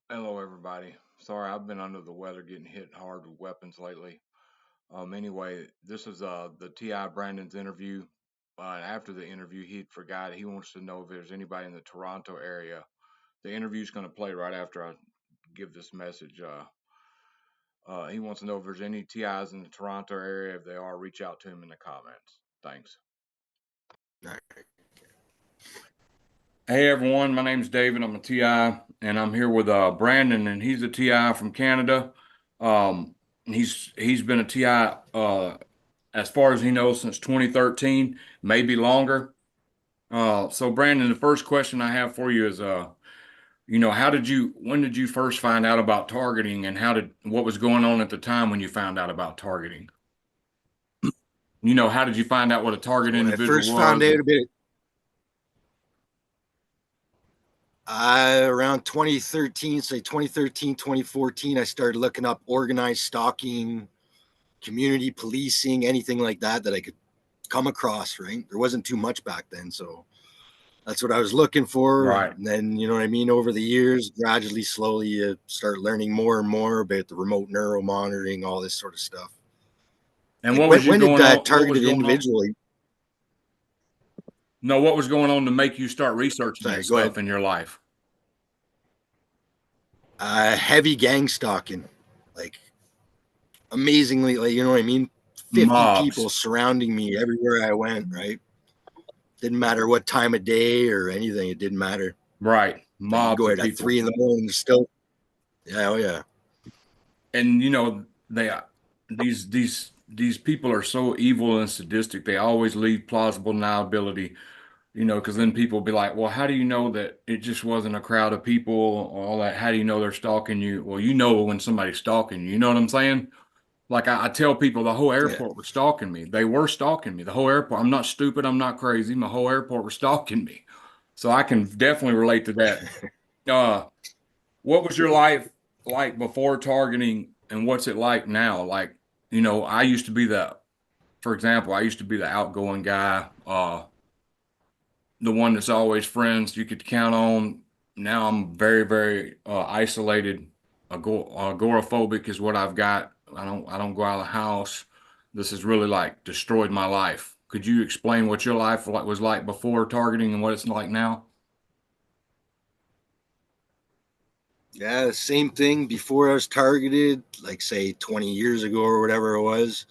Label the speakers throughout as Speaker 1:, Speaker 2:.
Speaker 1: Hello, everybody. Sorry, I've been under the weather, getting hit hard with weapons lately. Anyway, this is the Ti Brandon's interview. After the interview, he forgot he wants to know if there's anybody in the Toronto area. The interview's going to play right after I give this message. He wants to know if there's any TIs in the Toronto area. If they are, reach out to him in the comments. Thanks.
Speaker 2: All right.
Speaker 1: Hey everyone, my name's David. I'm a TI, and I'm here with Brandon, and he's a TI from Canada. He's been a TI as far as he knows since 2013, maybe longer. So Brandon, the first question I have for you is, when did you first find out about targeting, and what was going on at the time when you found out about targeting? How did you find out what a target
Speaker 2: So when I
Speaker 1: individual
Speaker 2: first found
Speaker 1: was?
Speaker 2: out about it, around 2013, say 2013, 2014, I started looking up organized stalking, community policing, anything like that I could come across, right? There wasn't too much back then. So that's what I was looking for.
Speaker 1: Right.
Speaker 2: And then, you know what I mean? Over the years, gradually, slowly, you start learning more and more about the remote neural monitoring, all this sort of stuff.
Speaker 1: And
Speaker 2: Like
Speaker 1: what was you
Speaker 2: when did
Speaker 1: going on?
Speaker 2: that
Speaker 1: What was
Speaker 2: targeted
Speaker 1: going on?
Speaker 2: individual?
Speaker 1: No, what was going on to make you start researching that
Speaker 2: Sorry, go
Speaker 1: stuff
Speaker 2: ahead.
Speaker 1: in your life?
Speaker 2: Heavy gang stalking, like amazingly, like, you know what I mean? 50
Speaker 1: Mobs.
Speaker 2: people surrounding me everywhere I went, right? Didn't matter what time of day or anything. It didn't matter.
Speaker 1: Right.
Speaker 2: Like you
Speaker 1: Mobs
Speaker 2: go
Speaker 1: of
Speaker 2: out at
Speaker 1: people.
Speaker 2: 3 in the morning, still. Yeah, oh yeah.
Speaker 1: And they these people are so evil and sadistic. They always leave plausible deniability, because then people be like, well, how do you know that it just wasn't a crowd of people or all that? How do you know they're stalking you? Well, you know when somebody's stalking you. You know what I'm saying? Like I tell people the whole
Speaker 2: Yeah.
Speaker 1: airport was stalking me. They were stalking me. The whole airport. I'm not stupid. I'm not crazy. My whole airport was stalking me. So I can definitely relate to that. Uh, what was your life like before targeting, and what's it like now? Like, I used to be for example, I used to be the outgoing guy, the one that's always friends you could count on. Now I'm very, very isolated. Agoraphobic is what I've got. I don't go out of the house. This has really like destroyed my life. Could you explain what your life was like before targeting and what it's like now?
Speaker 2: Yeah, same thing. Before I was targeted, like say 20 years ago or whatever it was,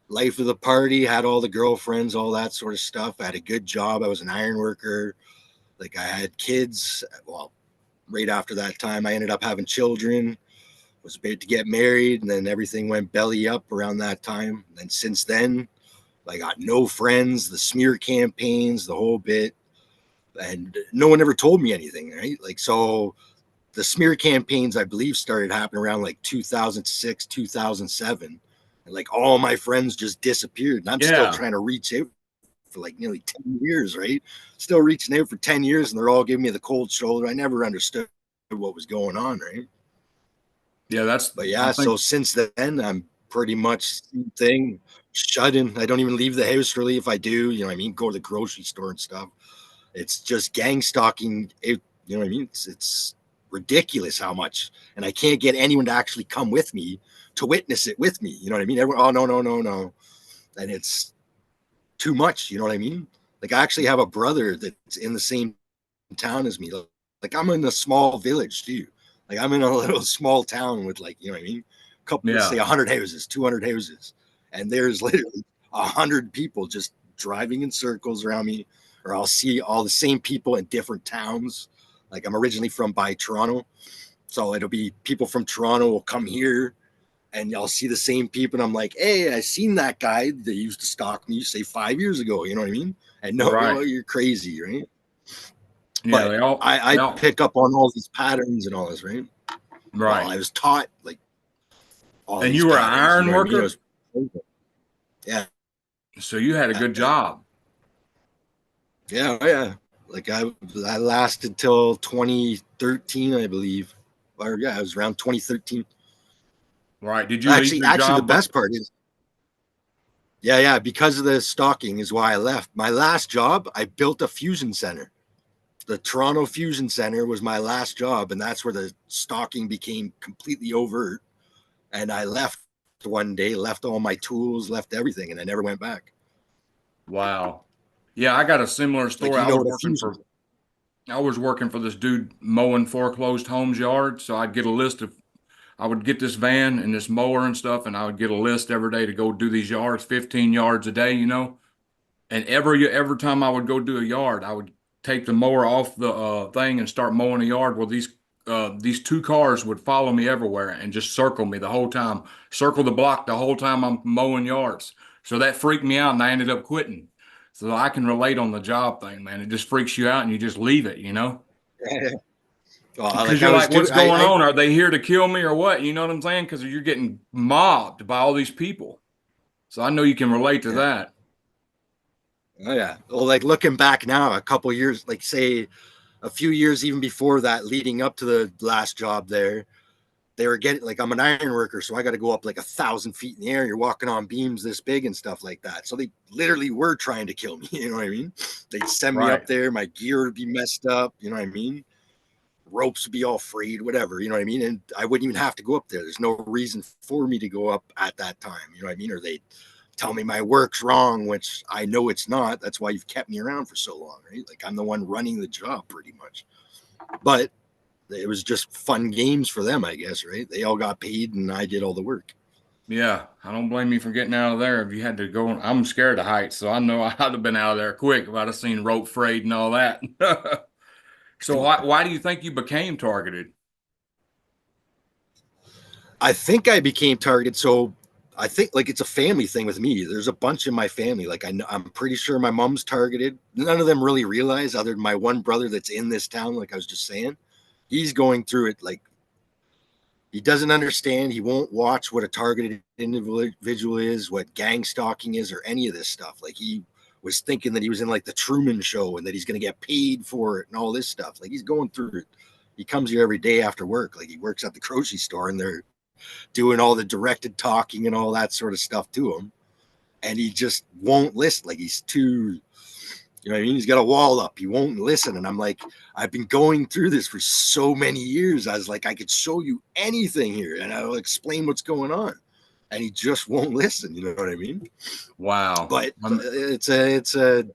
Speaker 2: life of the party, had all the girlfriends, all that sort of stuff. I had a good job. I was an iron worker. Like I had kids. Well, right after that time, I ended up having children. Was about to get married, and then everything went belly up around that time. And since then, I got no friends, the smear campaigns, the whole bit, and no one ever told me anything, right? Like, so the smear campaigns, I believe, started happening around like 2006, 2007. And like all my friends just disappeared. And I'm still
Speaker 1: Yeah.
Speaker 2: trying to reach out for like nearly 10 years, right? Still reaching out for 10 years, and they're all giving me the cold shoulder. I never understood what was going on, right?
Speaker 1: Yeah,
Speaker 2: But
Speaker 1: I
Speaker 2: yeah,
Speaker 1: think.
Speaker 2: so since then, I'm pretty much thing shut in. I don't even leave the house really. If I do, you know what I mean, go to the grocery store and stuff. It's just gang stalking. You know what I mean? It's ridiculous how much, and I can't get anyone to actually come with me to witness it with me. You know what I mean? Everyone, oh no, no, no, no, and it's too much. You know what I mean? Like I actually have a brother that's in the same town as me. Like I'm in a small village too. Like I'm in a little small town with like, you know what I mean? Couple, let's say
Speaker 1: Yeah.
Speaker 2: 100 houses, 200 houses, and there's literally 100 people just driving in circles around me, or I'll see all the same people in different towns. Like I'm originally from by Toronto, so it'll be people from Toronto will come here, and y'all see the same people, and I'm like, hey, I seen that guy that used to stalk me, say 5 years ago. You know what I mean? And no,
Speaker 1: Right.
Speaker 2: oh, you're crazy, right?
Speaker 1: Yeah,
Speaker 2: But
Speaker 1: they all,
Speaker 2: I
Speaker 1: they all,
Speaker 2: pick up on all these patterns and all this, right? Well,
Speaker 1: right.
Speaker 2: I was taught like all
Speaker 1: And
Speaker 2: these
Speaker 1: you were an
Speaker 2: patterns. You
Speaker 1: iron
Speaker 2: know what I mean? I
Speaker 1: worker,
Speaker 2: was, yeah,
Speaker 1: so you had a good
Speaker 2: yeah,
Speaker 1: job.
Speaker 2: yeah, yeah. Like I lasted till 2013, I believe. Or yeah, it was around 2013.
Speaker 1: Right. Did you leave your
Speaker 2: Actually, the
Speaker 1: job?
Speaker 2: best part is, yeah, yeah, because of the stalking is why I left. My last job, I built a fusion center. the Toronto Fusion Center was my last job, and that's where the stalking became completely overt. And I left one day, left all my tools, left everything, and I never went back.
Speaker 1: Wow. Yeah, I got a similar story.
Speaker 2: Like, you know what a fusion is.
Speaker 1: I was working for this dude mowing foreclosed homes yard. So I would get this van and this mower and stuff, and I would get a list every day to go do these yards, 15 yards a day, you know. And every time I would go do a yard, I would take the mower off the thing and start mowing a yard. Well, these two cars would follow me everywhere and just circle me the whole time, circle the block the whole time I'm mowing yards. So that freaked me out, and I ended up quitting. So I can relate on the job thing, man. It just freaks you out, and you just leave it, you know.
Speaker 2: Well,
Speaker 1: Because
Speaker 2: like
Speaker 1: you're
Speaker 2: I was
Speaker 1: like, what's
Speaker 2: doing,
Speaker 1: going on? Are they here to kill me or what? You know what I'm saying? Because you're getting mobbed by all these people. So I know you can relate to that.
Speaker 2: oh yeah. Well, like looking back now, a couple years, like say a few years even before that, leading up to the last job there, they were getting like I'm an iron worker, so I got to go up like 1,000 feet in the air. You're walking on beams this big and stuff like that. So they literally were trying to kill me. You know what I mean? They'd send me up
Speaker 1: Right.
Speaker 2: there, my gear would be messed up. You know what I mean? Ropes would be all frayed, whatever. You know what I mean? And I wouldn't even have to go up there. There's no reason for me to go up at that time. You know what I mean? Or they tell me my work's wrong, which I know it's not. That's why you've kept me around for so long, right? Like I'm the one running the job pretty much. But it was just fun games for them, I guess, right? They all got paid and I did all the work.
Speaker 1: Yeah, I don't blame you for getting out of there if you had to go. I'm scared of heights, so I know I'd have been out of there quick if I'd have seen rope frayed and all that. So why do you think you became targeted?
Speaker 2: I think I became targeted. So I think like it's a family thing with me. There's a bunch in my family. Like I'm pretty sure my mom's targeted. None of them really realize, other than my one brother that's in this town. Like I was just saying, he's going through it. Like he doesn't understand. He won't watch what a targeted individual is, what gang stalking is, or any of this stuff. Like he was thinking that he was in like the Truman Show and that he's going to get paid for it and all this stuff. Like he's going through it. He comes here every day after work. Like he works at the grocery store and they're doing all the directed talking and all that sort of stuff to him. And he just won't listen. Like he's too, you know what I mean? He's got a wall up. He won't listen. And I'm like, I've been going through this for so many years. I was like, I could show you anything here and I'll explain what's going on. And he just won't listen. You know what I mean?
Speaker 1: Wow.
Speaker 2: But it's a,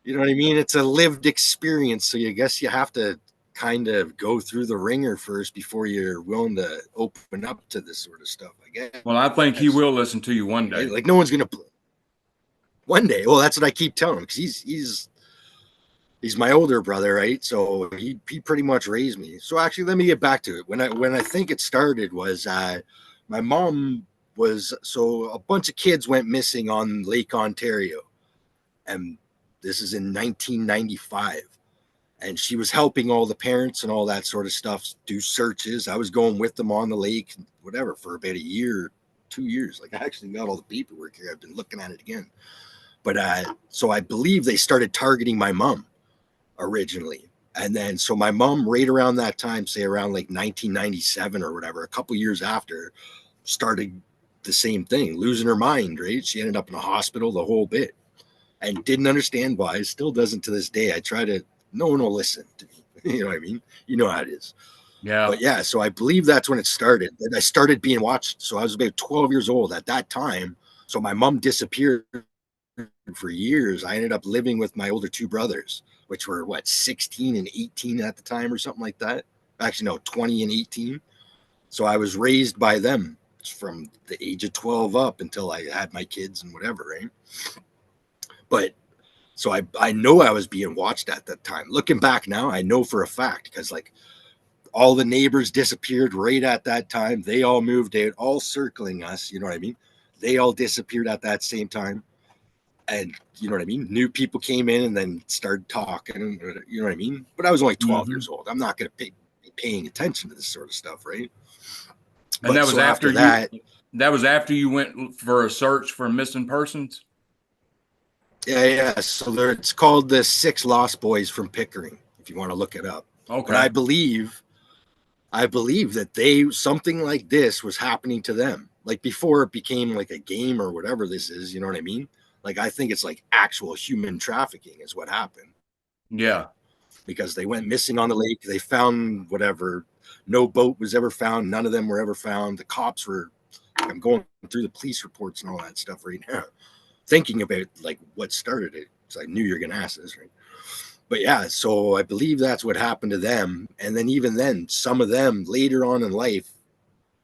Speaker 2: you know what I mean? It's a lived experience. So I guess you have to kind of go through the ringer first before you're willing to open up to this sort of stuff, I guess.
Speaker 1: Well, I think he will listen to you one
Speaker 2: Right?
Speaker 1: day.
Speaker 2: Like no one's gonna one day. Well, that's what I keep telling him because he's my older brother, right? So he pretty much raised me. So actually, let me get back to it. When I think it started was my mom was so a bunch of kids went missing on Lake Ontario, and this is in 1995. And she was helping all the parents and all that sort of stuff do searches. I was going with them on the lake, whatever, for about a year, 2 years. Like I actually got all the paperwork here. I've been looking at it again. But so I believe they started targeting my mom originally. And then so my mom, right around that time, say around like 1997 or whatever, a couple years after, started the same thing, losing her mind, right? She ended up in a hospital, the whole bit, and didn't understand why. Still doesn't to this day. I try to, no one will listen to me. You know what I mean? You know how it is.
Speaker 1: Yeah.
Speaker 2: But yeah, so I believe that's when it started. And I started being watched. So I was about 12 years old at that time. So my mom disappeared for years. I ended up living with my older two brothers, which were what, 16 and 18 at the time or something like that. Actually, no, 20 and 18. So I was raised by them from the age of 12 up until I had my kids and whatever, right? But so I know I was being watched at that time. Looking back now, I know for a fact because like all the neighbors disappeared right at that time. They all moved out, all circling us. You know what I mean? They all disappeared at that same time. And you know what I mean? New people came in and then started talking. You know what I mean? But I was only 12
Speaker 1: Hmm.
Speaker 2: years old. I'm not going to be paying attention to this sort of stuff, right?
Speaker 1: And
Speaker 2: But so after that,
Speaker 1: that was after you went for a search for missing persons?
Speaker 2: yeah. So there, it's called the Six Lost Boys from Pickering, if you want to look it up. But
Speaker 1: Okay.
Speaker 2: I believe that they something like this was happening to them. Like before it became like a game or whatever this is, you know what I mean? Like I think it's like actual human trafficking is what happened.
Speaker 1: Yeah.
Speaker 2: because they went missing on the lake. They found whatever, no boat was ever found. None of them were ever found. The cops were, I'm going through the police reports and all that stuff right now, thinking about like what started it. So I knew you were going to ask this, right? But yeah, so I believe that's what happened to them. And then even then, some of them later on in life,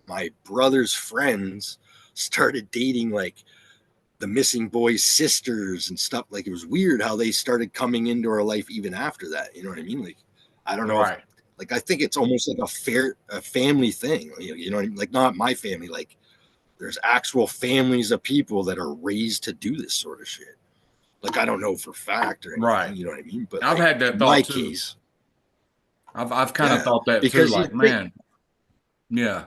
Speaker 2: my brother's friends started dating like the missing boys' sisters and stuff. Like it was weird how they started coming into our life even after that. You know what I mean? Like I don't know if,
Speaker 1: Right.
Speaker 2: like I think it's almost like a family thing. You know what I mean? Like not my family. Like there's actual families of people that are raised to do this sort of shit. Like I don't know for fact or anything.
Speaker 1: Right.
Speaker 2: You know what I mean? But
Speaker 1: I've
Speaker 2: like
Speaker 1: had that
Speaker 2: in my
Speaker 1: thought too.
Speaker 2: case,
Speaker 1: I've kind of
Speaker 2: yeah,
Speaker 1: thought that too.
Speaker 2: because you
Speaker 1: Like,
Speaker 2: think,
Speaker 1: man, yeah,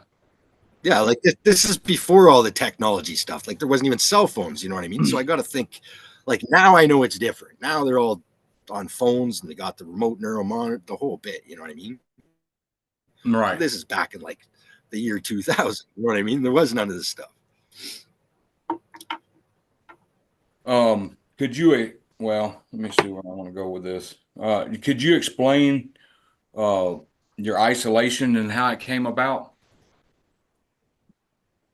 Speaker 2: yeah, like this is before all the technology stuff. Like there wasn't even cell phones. You know what I mean? So I got to think. Like now I know it's different. Now they're all on phones and they got the remote neural monitor, the whole bit. You know what I mean?
Speaker 1: right.
Speaker 2: This is back in like the year 2000. You know what I mean? There was none of this stuff.
Speaker 1: Could you, well, let me see where I want to go with this. Could you explain uh your isolation and how it came about?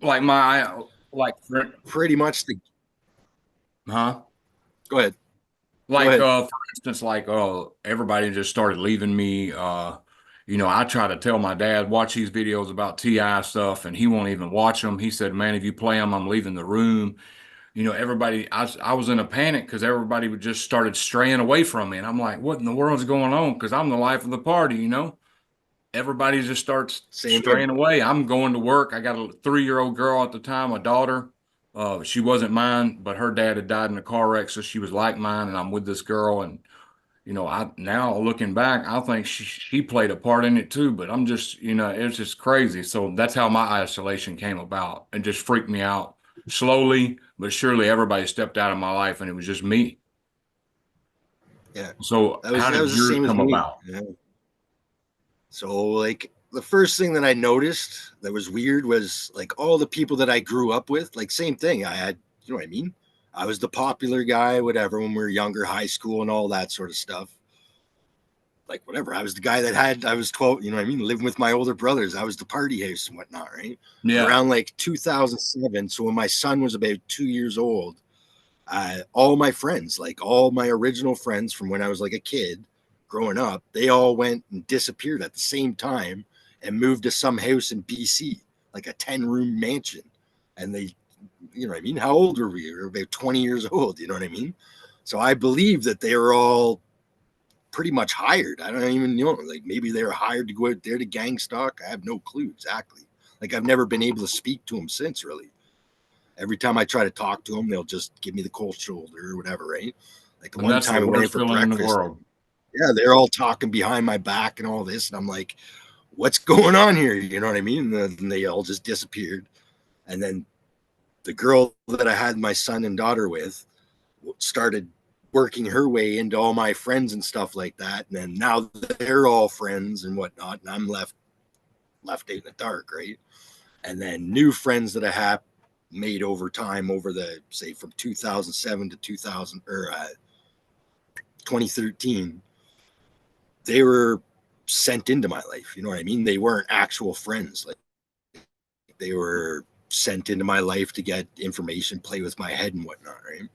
Speaker 1: Like like,
Speaker 2: Pretty much the.
Speaker 1: huh?
Speaker 2: Go ahead. Go
Speaker 1: Like,
Speaker 2: ahead.
Speaker 1: for instance, like, everybody just started leaving me. I try to tell my dad, watch these videos about TI stuff, and he won't even watch them. He said, man, if you play them, I'm leaving the room. Everybody, I was in a panic because everybody would just started straying away from me. And I'm like, what in the world's going on? Because I'm the life of the party. Everybody just starts
Speaker 2: Same here.
Speaker 1: straying away. I'm going to work. I got a 3-year-old girl at the time, a daughter. She wasn't mine, but her dad had died in a car wreck, so she was like mine. And I'm with this girl, and I now looking back, I think she played a part in it too. But I'm just, it's just crazy. So that's how my isolation came about, and just freaked me out. Slowly but surely, everybody stepped out of my life, and it was just me.
Speaker 2: Yeah.
Speaker 1: So
Speaker 2: That was
Speaker 1: how
Speaker 2: that
Speaker 1: did
Speaker 2: was the
Speaker 1: yours
Speaker 2: same as
Speaker 1: come
Speaker 2: me.
Speaker 1: about?
Speaker 2: Yeah. So like the first thing that I noticed that was weird was like all the people that I grew up with, like same thing. I had, you know what I mean? I was the popular guy, whatever, when we were younger, high school and all that sort of stuff. Like whatever. I was the guy that I was 12, you know what I mean? Living with my older brothers. I was the party house and whatnot, right? But
Speaker 1: Yeah,
Speaker 2: around like 2007, so when my son was about 2 years old, all my friends, like all my original friends from when I was like a kid growing up, they all went and disappeared at the same time and moved to some house in BC, like a 10-room mansion. And they, you know what I mean? How old were we? We were about 20 years old, you know what I mean? So I believe that they were all pretty much hired. I don't even know, like maybe they were hired to go out there to gang stalk. I have no clue exactly. Like I've never been able to speak to them since, really. Every time I try to talk to them, they'll just give me the cold shoulder or whatever, right? Like the
Speaker 1: and
Speaker 2: one
Speaker 1: that's the
Speaker 2: time we went in
Speaker 1: worst
Speaker 2: for
Speaker 1: feeling in the
Speaker 2: breakfast,
Speaker 1: world.
Speaker 2: yeah, they're all talking behind my back and all this, and I'm like, "What's going on here?" You know what I mean? And they all just disappeared. And then the girl that I had my son and daughter with started working her way into all my friends and stuff like that. And then now they're all friends and whatnot, and I'm left out in the dark, right? And then new friends that I have made over time, over the say from 2007 to 2000 or 2013, they were sent into my life. You know what I mean? They weren't actual friends. Like they were sent into my life to get information, play with my head and whatnot, right?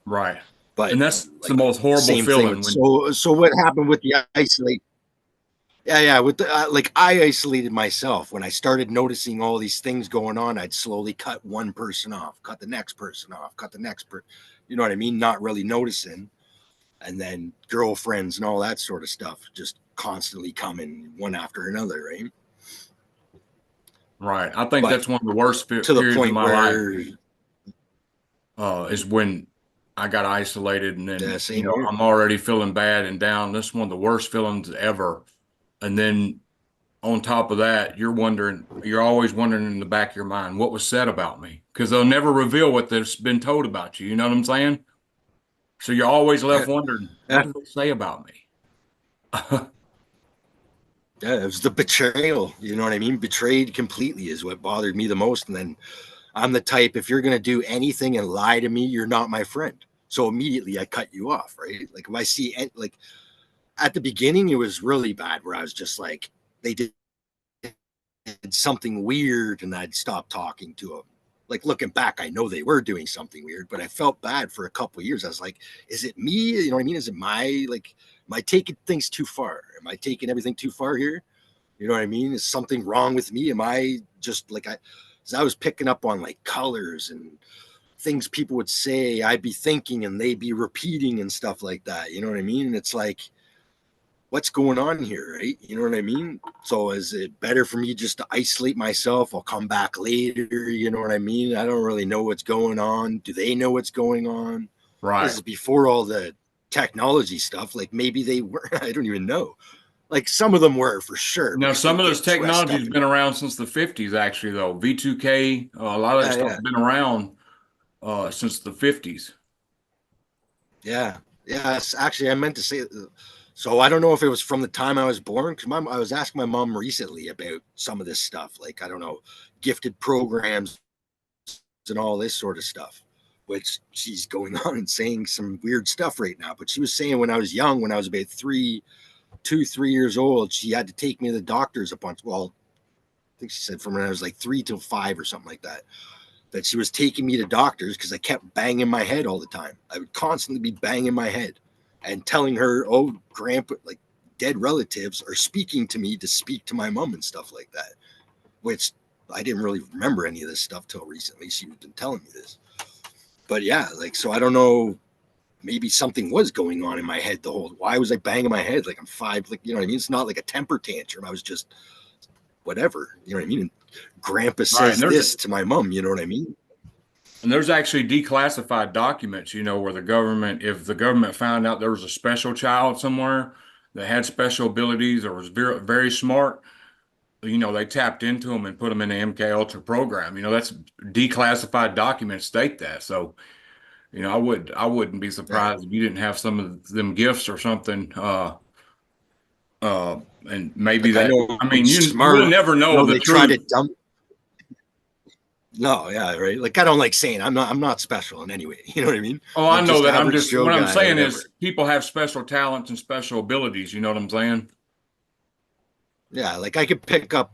Speaker 1: Right.
Speaker 2: But
Speaker 1: And that's the
Speaker 2: like
Speaker 1: most horrible
Speaker 2: same thing with
Speaker 1: feeling when,
Speaker 2: so what happened with the isolate? Yeah, with the like I isolated myself when I started noticing all these things going on. I'd slowly cut one person off, cut the next person off, cut the next person. You know what I mean? Not really noticing, and then girlfriends and all that sort of stuff just constantly coming one after another, right?
Speaker 1: right. I think
Speaker 2: But
Speaker 1: that's one of the worst
Speaker 2: to the
Speaker 1: periods of
Speaker 2: point
Speaker 1: my life,
Speaker 2: where,
Speaker 1: is when I got isolated, and
Speaker 2: yeah,
Speaker 1: then,
Speaker 2: same here.
Speaker 1: I'm already feeling bad and down. This is one of the worst feelings ever. And then on top of that, you're always wondering in the back of your mind, what was said about me? Because they'll never reveal what there's been told about you. You know what I'm saying? So you're always
Speaker 2: Yeah,
Speaker 1: left wondering,
Speaker 2: yeah,
Speaker 1: what did they say about me?
Speaker 2: yeah. It was the betrayal. You know what I mean? Betrayed completely is what bothered me the most. And then I'm the type, if you're gonna do anything and lie to me, you're not my friend. So immediately I cut you off, right? Like if I see like at the beginning, it was really bad where I was just like, they did something weird and I'd stop talking to them. Like looking back, I know they were doing something weird, but I felt bad for a couple of years. I was like, is it me? You know what I mean? Is it my, like, am I taking things too far? Am I taking everything too far here? You know what I mean? Is something wrong with me? Am I just like, I was picking up on like colors and things people would say, I'd be thinking and they'd be repeating and stuff like that. You know what I mean? And it's like, what's going on here, right? You know what I mean? So is it better for me just to isolate myself? I'll come back later. You know what I mean? I don't really know what's going on. Do they know what's going on? This
Speaker 1: Right.
Speaker 2: is before all the technology stuff. Like maybe they were, I don't even know. Like some of them were for sure
Speaker 1: Now,
Speaker 2: because they
Speaker 1: some of this
Speaker 2: get dressed
Speaker 1: technology
Speaker 2: up
Speaker 1: has
Speaker 2: and
Speaker 1: been around since the 50s, actually, though. V2K, a lot of that
Speaker 2: yeah,
Speaker 1: stuff's
Speaker 2: yeah,
Speaker 1: been around since the 50s.
Speaker 2: yeah, yeah. Actually, I meant to say. So I don't know if it was from the time I was born because I was asking my mom recently about some of this stuff, like I don't know, gifted programs and all this sort of stuff, which she's going on and saying some weird stuff right now. But she was saying when I was young, when I was about 3 years old, she had to take me to the doctors a bunch. Well, I think she said from when I was like 3 to 5 or something like that. That she was taking me to doctors because I kept banging my head all the time. I would constantly be banging my head and telling her, oh, grandpa, like dead relatives are speaking to me to speak to my mom and stuff like that, which I didn't really remember any of this stuff till recently. She's been telling me this. But yeah, like, so I don't know. Maybe something was going on in my head the whole. Why was I banging my head? Like I'm five. Like you know what I mean. It's not like a temper tantrum. I was just whatever. You know what I mean. And Grandpa
Speaker 1: Right.
Speaker 2: says this to my mom. You know what I mean.
Speaker 1: And there's actually declassified documents, where the government, if the government found out there was a special child somewhere that had special abilities or was very, very smart, they tapped into them and put them in the MK Ultra program. That's declassified documents state that. So, I wouldn't be
Speaker 2: Yeah.
Speaker 1: surprised if you didn't have some of them gifts or something. And maybe
Speaker 2: Like I
Speaker 1: that,
Speaker 2: know
Speaker 1: I mean, you will
Speaker 2: smart.
Speaker 1: never
Speaker 2: I
Speaker 1: know
Speaker 2: know
Speaker 1: the
Speaker 2: they try to
Speaker 1: truth.
Speaker 2: dump. No, yeah, right. Like I don't like saying I'm not special in any way. You know what I mean?
Speaker 1: Oh, I
Speaker 2: I'm
Speaker 1: know
Speaker 2: just
Speaker 1: that.
Speaker 2: average Joe
Speaker 1: What I'm
Speaker 2: guy or
Speaker 1: saying
Speaker 2: whatever.
Speaker 1: is people have special talents and special abilities. You know what I'm saying?
Speaker 2: Yeah, like I could pick up,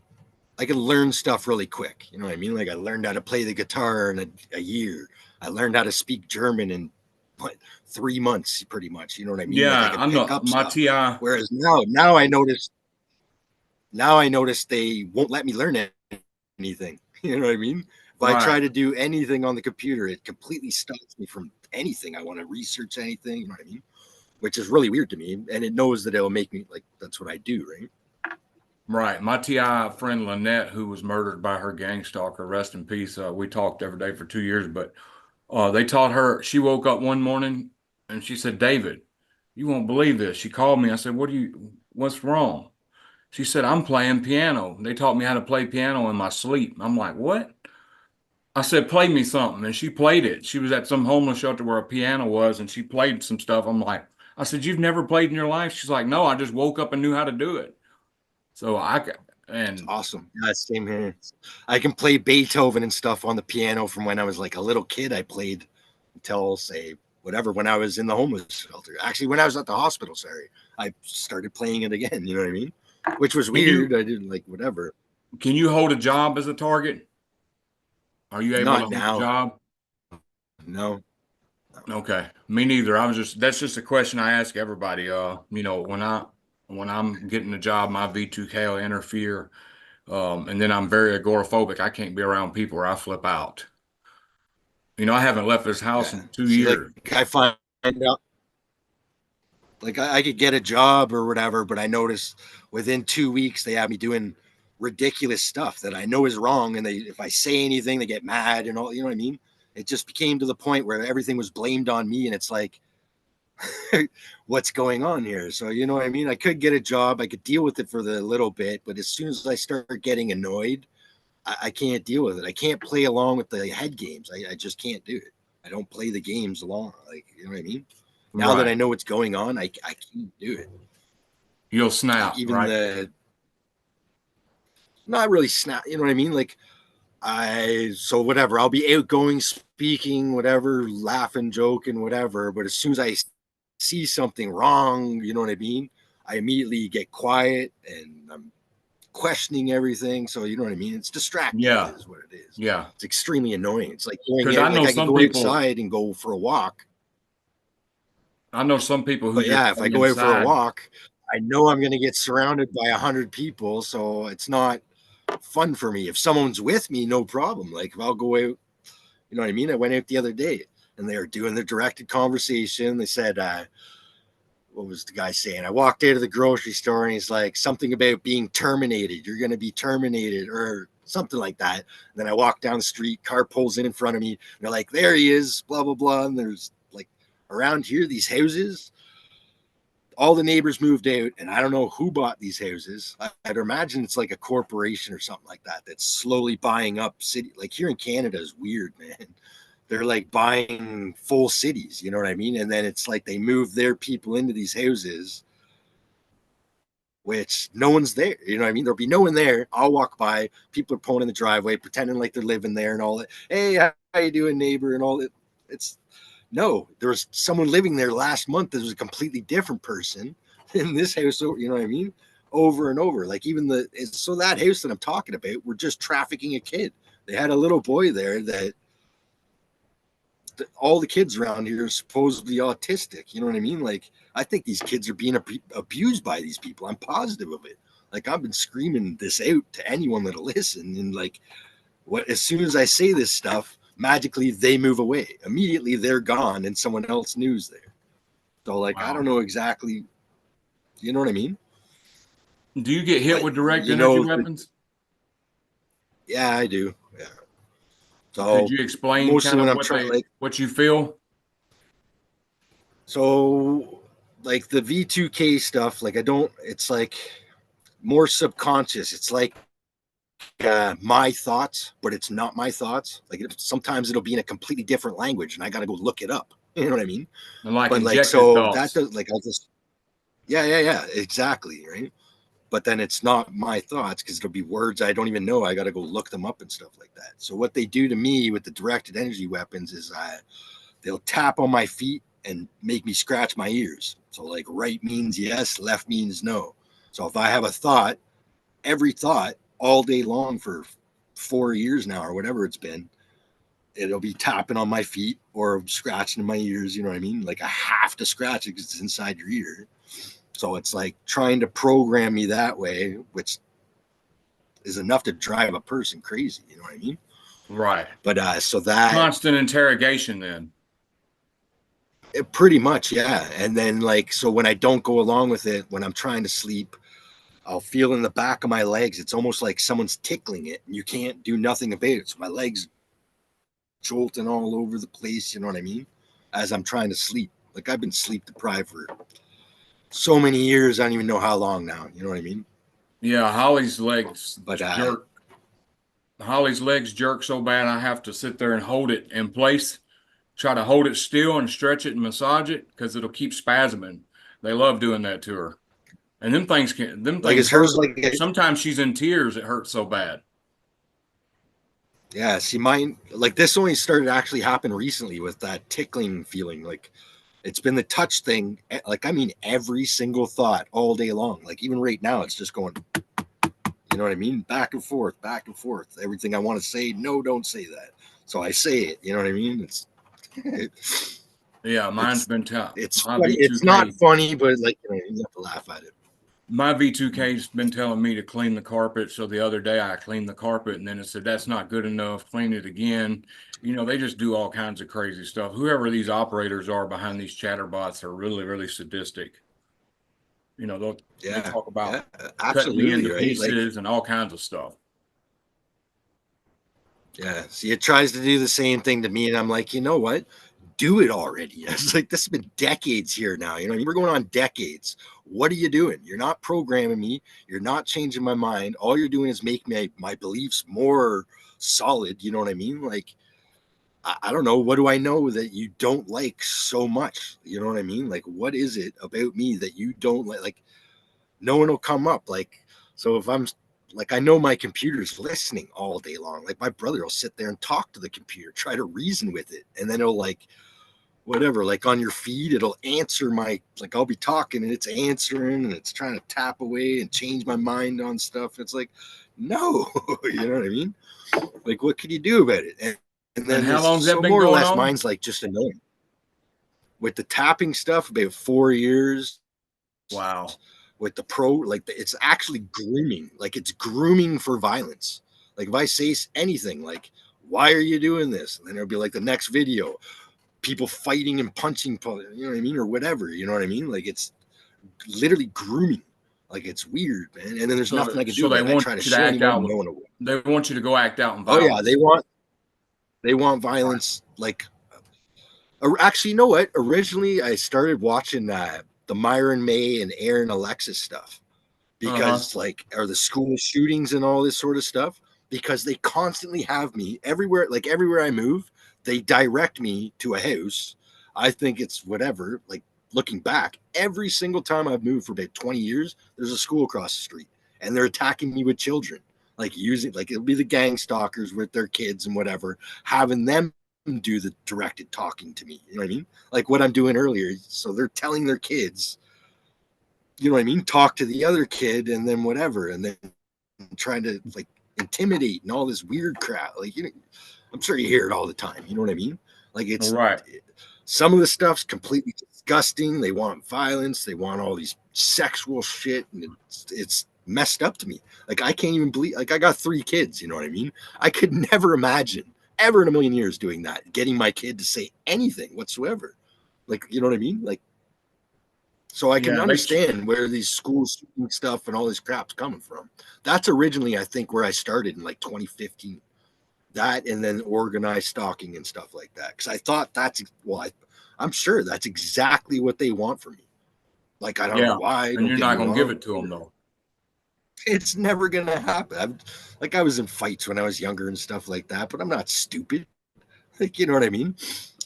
Speaker 2: I could learn stuff really quick. You know what I mean? Like I learned how to play the guitar in a year. I learned how to speak German in what 3 months, pretty much. You know what I mean? Like I
Speaker 1: Yeah,
Speaker 2: could
Speaker 1: I'm
Speaker 2: pick
Speaker 1: not
Speaker 2: up
Speaker 1: my
Speaker 2: stuff.
Speaker 1: TI.
Speaker 2: Whereas now I notice they won't let me learn anything. You know what I mean? If I
Speaker 1: Right.
Speaker 2: try to do anything on the computer, it completely stops me from anything. I want to research anything. You know what I mean? Which is really weird to me, and it knows that it'll make me like that's what I do, right?
Speaker 1: Right. My TI friend Lynette, who was murdered by her gang stalker, rest in peace. We talked every day for 2 years, but they taught her. She woke up one morning and she said, "David, you won't believe this." She called me. I said, What's wrong?" She said, "I'm playing piano. They taught me how to play piano in my sleep." I'm like, "What?" I said, "Play me something." And she played it. She was at some homeless shelter where a piano was and she played some stuff. I'm like, I said, "You've never played in your life?" She's like, "No, I just woke up and knew how to do it." So
Speaker 2: It's
Speaker 1: and
Speaker 2: awesome. Yeah, same here. I can play Beethoven and stuff on the piano from when I was like a little kid. I played until say whatever when I was in the homeless shelter. Actually, when I was at the hospital, sorry, I started playing it again. You know what I mean? Which was
Speaker 1: can
Speaker 2: weird.
Speaker 1: you
Speaker 2: I didn't like whatever.
Speaker 1: can you hold a job as a target? Are you able to
Speaker 2: Not
Speaker 1: hold a
Speaker 2: now.
Speaker 1: job?
Speaker 2: No.
Speaker 1: Okay, me neither. That's just a question I ask everybody. When I'm getting a job, my V2K will interfere. And then I'm very agoraphobic. I can't be around people or I flip out. I haven't left this house
Speaker 2: Yeah.
Speaker 1: in two
Speaker 2: See, like
Speaker 1: years.
Speaker 2: I find out like I could get a job or whatever, but I noticed within 2 weeks they have me doing ridiculous stuff that I know is wrong, and they if I say anything, they get mad and all. You know what I mean? It just became to the point where everything was blamed on me, and it's like, what's going on here? So you know what I mean? I could get a job, I could deal with it for the little bit, but as soon as I start getting annoyed, I can't deal with it. I can't play along with the head games. I just can't do it. I don't play the games along. Like you know what I mean? Now that I
Speaker 1: Right.
Speaker 2: know what's going on, I can't do it.
Speaker 1: You'll
Speaker 2: Like
Speaker 1: snap,
Speaker 2: even
Speaker 1: right?
Speaker 2: the not really snap, you know what I mean? Like I so whatever, I'll be outgoing, speaking, whatever, laughing, joking, whatever. But as soon as I see something wrong, you know what I mean? I immediately get quiet and I'm questioning everything. So you know what I mean? It's distracting.
Speaker 1: Yeah.
Speaker 2: Is what it is.
Speaker 1: Yeah.
Speaker 2: It's extremely annoying. It's like going
Speaker 1: Because
Speaker 2: out,
Speaker 1: I know
Speaker 2: like I could
Speaker 1: some
Speaker 2: go
Speaker 1: people,
Speaker 2: outside and go for a walk.
Speaker 1: who
Speaker 2: But
Speaker 1: just
Speaker 2: yeah, if
Speaker 1: stay
Speaker 2: I go out for a
Speaker 1: inside.
Speaker 2: walk, I know I'm going to get surrounded by 100 people. So it's not fun for me. If someone's with me, no problem. Like if I'll go out, you know what I mean? I went out the other day and they were doing the directed conversation. They said, what was the guy saying? I walked out of the grocery store and he's like, something about being terminated. You're going to be terminated or something like that. And then I walk down the street, car pulls in front of me. They're like, there he is, blah, blah, blah. And there's like around here, these houses, all the neighbors moved out, and I don't know who bought these houses. I'd imagine it's like a corporation or something like that that's slowly buying up city. Like here in Canada is weird, man. They're like buying full cities, you know what I mean? And then it's like they move their people into these houses, which no one's there. You know what I mean? There'll be no one there. I'll walk by. People are pulling in the driveway, pretending like they're living there and all that. Hey, how you doing, neighbor? And all that. It's no, there was someone living there last month that was a completely different person in this house. You know what I mean? Over and over. Like even so that house that I'm talking about, we're just trafficking a kid. They had a little boy there that all the kids around here are supposedly autistic. You know what I mean? Like I think these kids are being abused by these people. I'm positive of it. Like I've been screaming this out to anyone that'll listen, and like what as soon as I say this stuff, magically they move away. Immediately they're gone and someone else news there. So like I don't
Speaker 1: Wow.
Speaker 2: know exactly, you know what I mean?
Speaker 1: Do you get hit
Speaker 2: But
Speaker 1: with direct
Speaker 2: you
Speaker 1: energy
Speaker 2: know,
Speaker 1: weapons?
Speaker 2: yeah, I do. Yeah.
Speaker 1: Could
Speaker 2: So
Speaker 1: you explain
Speaker 2: mostly
Speaker 1: kind
Speaker 2: when
Speaker 1: of
Speaker 2: I'm trying like
Speaker 1: what you feel?
Speaker 2: so like the V2K stuff, like I don't it's like more subconscious. It's like my thoughts, but it's not my thoughts. Like sometimes it'll be in a completely different language and I got to go look it up. You know what I mean?
Speaker 1: And like
Speaker 2: But like,
Speaker 1: injected
Speaker 2: so that
Speaker 1: thoughts.
Speaker 2: does like, I'll just, yeah, exactly. Right. But then it's not my thoughts because it'll be words I don't even know. I got to go look them up and stuff like that. So what they do to me with the directed energy weapons is they'll tap on my feet and make me scratch my ears. So like right means yes, left means no. So if I have a thought, every thought all day long for 4 years now or whatever it's been, it'll be tapping on my feet or scratching in my ears. You know what I mean? Like I have to scratch it because it's inside your ear. So it's like trying to program me that way, which is enough to drive a person crazy. You know what I mean?
Speaker 1: Right.
Speaker 2: But so that
Speaker 1: Constant interrogation then.
Speaker 2: it pretty much, yeah. And then like, so when I don't go along with it, when I'm trying to sleep, I'll feel in the back of my legs. It's almost like someone's tickling it and you can't do nothing about it. So my legs jolting all over the place. You know what I mean? As I'm trying to sleep. Like I've been sleep deprived for so many years. I don't even know how long now. You know what I mean?
Speaker 1: Yeah, Holly's legs
Speaker 2: But
Speaker 1: jerk. Holly's legs jerk so bad I have to sit there and hold it in place, try to hold it still and stretch it and massage it because it'll keep spasming. They love doing that to her. And them
Speaker 2: like
Speaker 1: things
Speaker 2: is hers
Speaker 1: hurt.
Speaker 2: like
Speaker 1: Sometimes she's in tears. It hurts so bad.
Speaker 2: yeah, see mine like this only started actually happen recently with that tickling feeling. Like it's been the touch thing. Like I mean every single thought all day long. Like even right now it's just going, you know what I mean? Back and forth, back and forth. Everything I want to say, no, don't say that. So I say it. You know what I mean? It's
Speaker 1: Yeah, mine's
Speaker 2: it's
Speaker 1: been tough.
Speaker 2: it's
Speaker 1: My
Speaker 2: funny. It's not
Speaker 1: V2K,
Speaker 2: funny, but like you have to laugh at it.
Speaker 1: my V2K's been telling me to clean the carpet. So the other day I cleaned the carpet and then it said, that's not good enough. Clean it again. You know, they just do all kinds of crazy stuff. Whoever these operators are behind these chatterbots are really, really sadistic. You know, they
Speaker 2: Yeah,
Speaker 1: talk about
Speaker 2: yeah,
Speaker 1: cutting me
Speaker 2: absolutely
Speaker 1: into
Speaker 2: right. Like
Speaker 1: pieces and all kinds of stuff.
Speaker 2: yeah, see, it tries to do the same thing to me, and I'm like, you know what? Do it already. It's like this has been decades here now. You know, what I mean, we're going on decades. What are you doing? You're not programming me. You're not changing my mind. All you're doing is make my beliefs more solid. You know what I mean? Like I don't know. What do I know that you don't like so much? You know what I mean? Like, what is it about me that you don't like? Like, no one will come up. Like, so if I'm like, I know my computer's listening all day long. Like, my brother will sit there and talk to the computer, try to reason with it. And then he'll like whatever, like on your feed, it'll answer my, like I'll be talking and it's answering and it's trying to tap away and change my mind on stuff. It's like, no, you know what I mean? Like, what can you do about it? And
Speaker 1: And
Speaker 2: then
Speaker 1: how
Speaker 2: this,
Speaker 1: long's that
Speaker 2: so
Speaker 1: been
Speaker 2: more or
Speaker 1: going
Speaker 2: less,
Speaker 1: on?
Speaker 2: mine's like just annoying. With the tapping stuff, about 4 years.
Speaker 1: Wow.
Speaker 2: With the it's actually grooming. Like, it's grooming for violence. Like, if I say anything like, why are you doing this? And then it'll be like the next video, people fighting and punching, you know what I mean? Or whatever, you know what I mean? Like, it's literally grooming. Like, it's weird, man. And then there's nothing I can do
Speaker 1: So they
Speaker 2: about it. I
Speaker 1: want
Speaker 2: try to
Speaker 1: you to
Speaker 2: show
Speaker 1: act
Speaker 2: anyone,
Speaker 1: out.
Speaker 2: no one will.
Speaker 1: They want you to go act out in
Speaker 2: Oh yeah,
Speaker 1: violence.
Speaker 2: they want violence. Like, actually, you know what? Originally, I started watching the Myron May and Aaron Alexis stuff because, like, are the school shootings and all this sort of stuff, because they constantly have me everywhere. Like, everywhere I move, they direct me to a house. I think it's whatever. Like, looking back, every single time I've moved for about 20 years, there's a school across the street and they're attacking me with children, like using, like, it'll be the gang stalkers with their kids and whatever, having them do the directed talking to me. You know what I mean? Like what I'm doing earlier. So they're telling their kids, you know what I mean, talk to the other kid and then whatever, and then trying to, like, intimidate and all this weird crap. Like, you know, I'm sure you hear it all the time. You know what I mean? Like, it's
Speaker 1: Right.
Speaker 2: some of the stuff's completely disgusting. They want violence. They want all these sexual shit, and it's messed up to me. Like, I can't even believe. Like, I got 3 kids. You know what I mean? I could never imagine ever in a million years doing that, getting my kid to say anything whatsoever. Like, you know what I mean? Like, so I can
Speaker 1: Yeah.
Speaker 2: understand where these school shooting stuff and all this crap's coming from. That's originally, I think, where I started in like 2015. That, and then organized stalking and stuff like that. Because I thought I'm sure that's exactly what they want from me. Like, I don't know
Speaker 1: Yeah.
Speaker 2: why.
Speaker 1: And
Speaker 2: Don't
Speaker 1: you're
Speaker 2: get
Speaker 1: not
Speaker 2: me
Speaker 1: going to give
Speaker 2: wrong.
Speaker 1: it to them though.
Speaker 2: It's never gonna happen. I was in fights when I was younger and stuff like that, but I'm not stupid. Like, you know what I mean?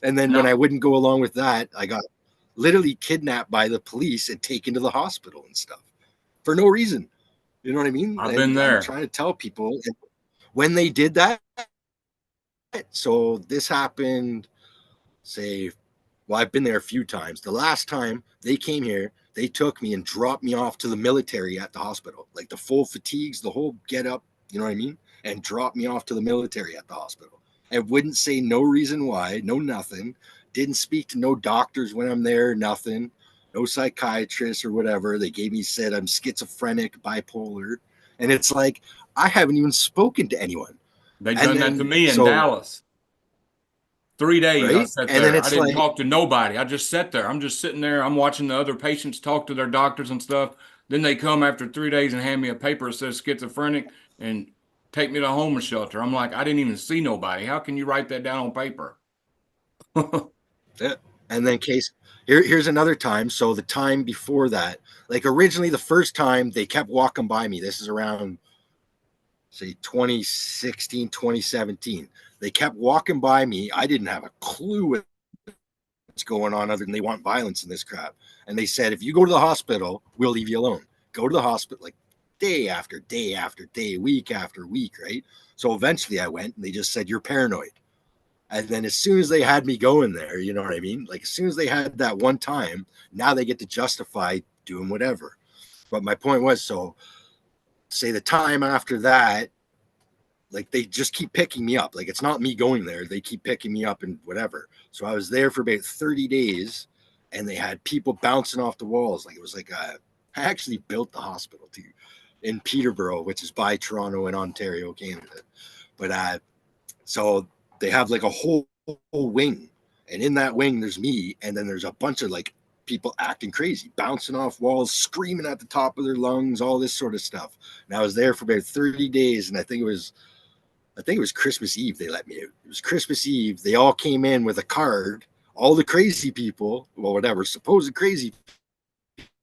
Speaker 2: And then when
Speaker 1: No,
Speaker 2: I wouldn't go along with that, I got literally kidnapped by the police and taken to the hospital and stuff for no reason. You know what I mean?
Speaker 1: I've been
Speaker 2: And I'm
Speaker 1: there.
Speaker 2: trying to tell people, and when they did that, so this happened, say, well, I've been there a few times. The last time they came here, they took me and dropped me off to the military at the hospital, like the full fatigues, the whole get up, you know what I mean? And dropped me off to the military at the hospital. And wouldn't say no reason why, no nothing. Didn't speak to no doctors when I'm there, nothing. No psychiatrist or whatever. They said I'm schizophrenic, bipolar. And it's like, I haven't even spoken to anyone.
Speaker 1: They
Speaker 2: And
Speaker 1: done that to
Speaker 2: then,
Speaker 1: me in
Speaker 2: so,
Speaker 1: Dallas. 3 days I
Speaker 2: right?
Speaker 1: sat
Speaker 2: And then
Speaker 1: there. I
Speaker 2: it's
Speaker 1: didn't
Speaker 2: like,
Speaker 1: talk to nobody. I just sat there. I'm just sitting there. I'm watching the other patients talk to their doctors and stuff. Then they come after 3 days and hand me a paper that says schizophrenic and take me to a homeless shelter. I'm like, I didn't even see nobody. How can you write that down on paper?
Speaker 2: yeah. And then here's another time. So the time before that, like originally the first time they kept walking by me, this is around, say, 2016, 2017. They kept walking by me. I didn't have a clue what's going on other than they want violence in this crap. And they said, if you go to the hospital, we'll leave you alone. Go to the hospital, like day after day after day, week after week, right? So eventually I went and they just said, you're paranoid. And then as soon as they had me going there, you know what I mean? Like, as soon as they had that one time, now they get to justify doing whatever. But my point was, so say the time after that, like, they just keep picking me up. Like, it's not me going there. They keep picking me up and whatever. So I was there for about 30 days and they had people bouncing off the walls. Like, it was like, I actually built the hospital too in Peterborough, which is by Toronto in Ontario, Canada. But so they have like a whole wing, and in that wing there's me, and then there's a bunch of like people acting crazy, bouncing off walls, screaming at the top of their lungs, all this sort of stuff. And I was there for about 30 days, and I think it was Christmas Eve they let me out. It was Christmas Eve. They all came in with a card. All the crazy people, well, whatever, supposed crazy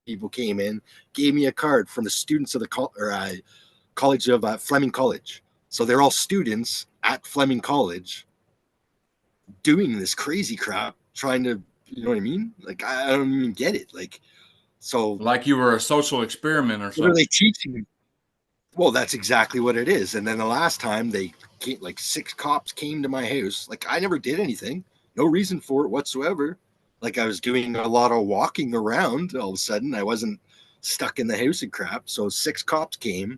Speaker 2: people came in, gave me a card from the students of the college of Fleming College. So they're all students at Fleming College doing this crazy crap, trying to, you know what I mean? Like, I don't even get it. Like, so
Speaker 1: Like you were a social experiment or
Speaker 2: what are
Speaker 1: something.
Speaker 2: they teaching? Well, that's exactly what it is. And then the last time they came, like 6 cops came to my house. Like, I never did anything, no reason for it whatsoever. Like I was doing a lot of walking around. All of a sudden, I wasn't stuck in the house and crap. So 6 cops came,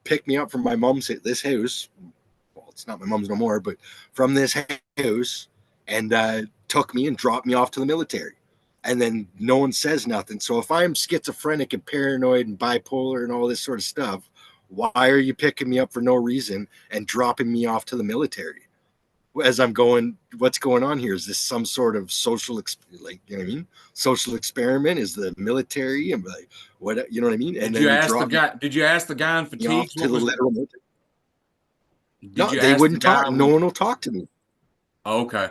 Speaker 2: picked me up from my mom's this house. Well, it's not my mom's no more, but from this house, and took me and dropped me off to the military. And then no one says nothing. So if I'm schizophrenic and paranoid and bipolar and all this sort of stuff, why are you picking me up for no reason and dropping me off to the military? As I'm going, what's going on here? Is this some sort of social, like, you know what I mean? Social experiment? Is the military? And like, what, you know what I mean? And
Speaker 1: Did
Speaker 2: then
Speaker 1: you
Speaker 2: they
Speaker 1: ask the
Speaker 2: drop
Speaker 1: guy? Did you ask the guy in
Speaker 2: me off
Speaker 1: fatigues
Speaker 2: to
Speaker 1: what
Speaker 2: the
Speaker 1: was?
Speaker 2: literal military.
Speaker 1: Did
Speaker 2: No,
Speaker 1: you
Speaker 2: they
Speaker 1: ask the
Speaker 2: wouldn't
Speaker 1: guy?
Speaker 2: talk. No one will talk to me.
Speaker 1: Oh, okay.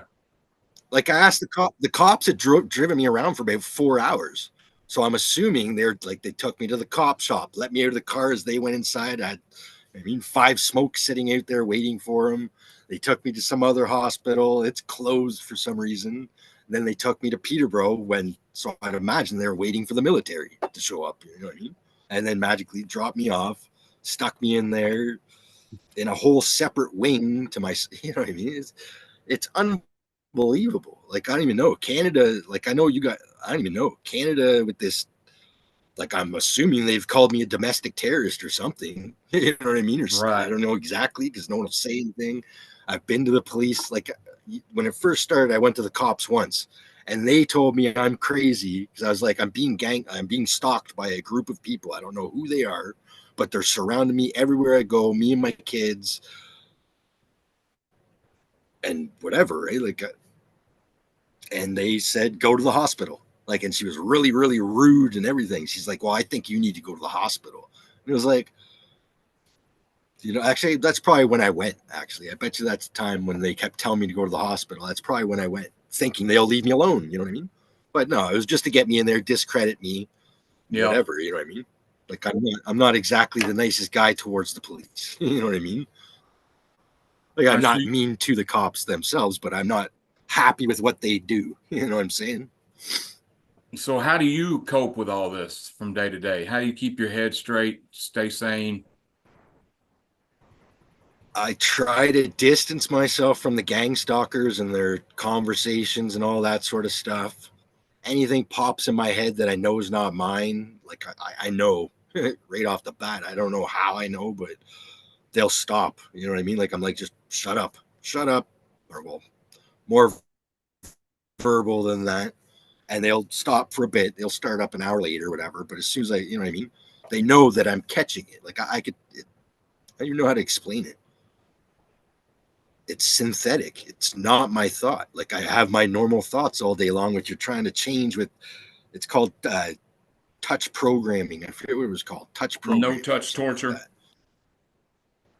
Speaker 2: Like I asked the cops had driven me around for about 4 hours. So I'm assuming they're like, they took me to the cop shop, let me out of the car as they went inside. I mean, 5 smokes sitting out there waiting for them. They took me to some other hospital. It's closed for some reason. And then they took me to Peterborough so I'd imagine they're waiting for the military to show up. You know what I mean? And then magically dropped me off, stuck me in there in a whole separate wing to my, you know what I mean? It's unbelievable. Like, I don't even know. Canada, like, I don't even know. Canada with this, like, I'm assuming they've called me a domestic terrorist or something. You know what I mean? Or I
Speaker 1: Right.
Speaker 2: don't know exactly because no one will say anything. I've been to the police. Like, when it first started, I went to the cops once and they told me I'm crazy because I was like, I'm being stalked by a group of people. I don't know who they are, but they're surrounding me everywhere I go, me and my kids and whatever, right? Like, and they said, go to the hospital. Like, and she was really, really rude and everything. She's like, well, I think you need to go to the hospital. And it was like, actually, that's probably when I went. Actually, I bet you that's the time when they kept telling me to go to the hospital. That's probably when I went, thinking they'll leave me alone. You know what I mean? But no, it was just to get me in there, discredit me,
Speaker 1: Yeah.
Speaker 2: whatever. You know what I mean? Like, I'm not exactly the nicest guy towards the police. You know what I mean? Like,
Speaker 1: I
Speaker 2: I'm not
Speaker 1: see.
Speaker 2: mean to the cops themselves, but I'm not happy with what they do. You know what I'm saying?
Speaker 1: So how do you cope with all this from day to day? How do you keep your head straight, stay sane?
Speaker 2: I try to distance myself from the gang stalkers and their conversations and all that sort of stuff. Anything pops in my head that I know is not mine, like I know right off the bat. I don't know how I know, but they'll stop. You know what I mean? Like, I'm like, just shut up, or well, more verbal than that, and they'll stop for a bit. They'll start up an hour later, or whatever. But as soon as you know what I mean, they know that I'm catching it. Like, I could, I don't even know how to explain it. It's synthetic. It's not my thought. Like, I have my normal thoughts all day long, which you're trying to change with. It's called touch programming. I forget what it was called. Touch
Speaker 1: No
Speaker 2: programming or
Speaker 1: touch
Speaker 2: something like
Speaker 1: torture.
Speaker 2: that.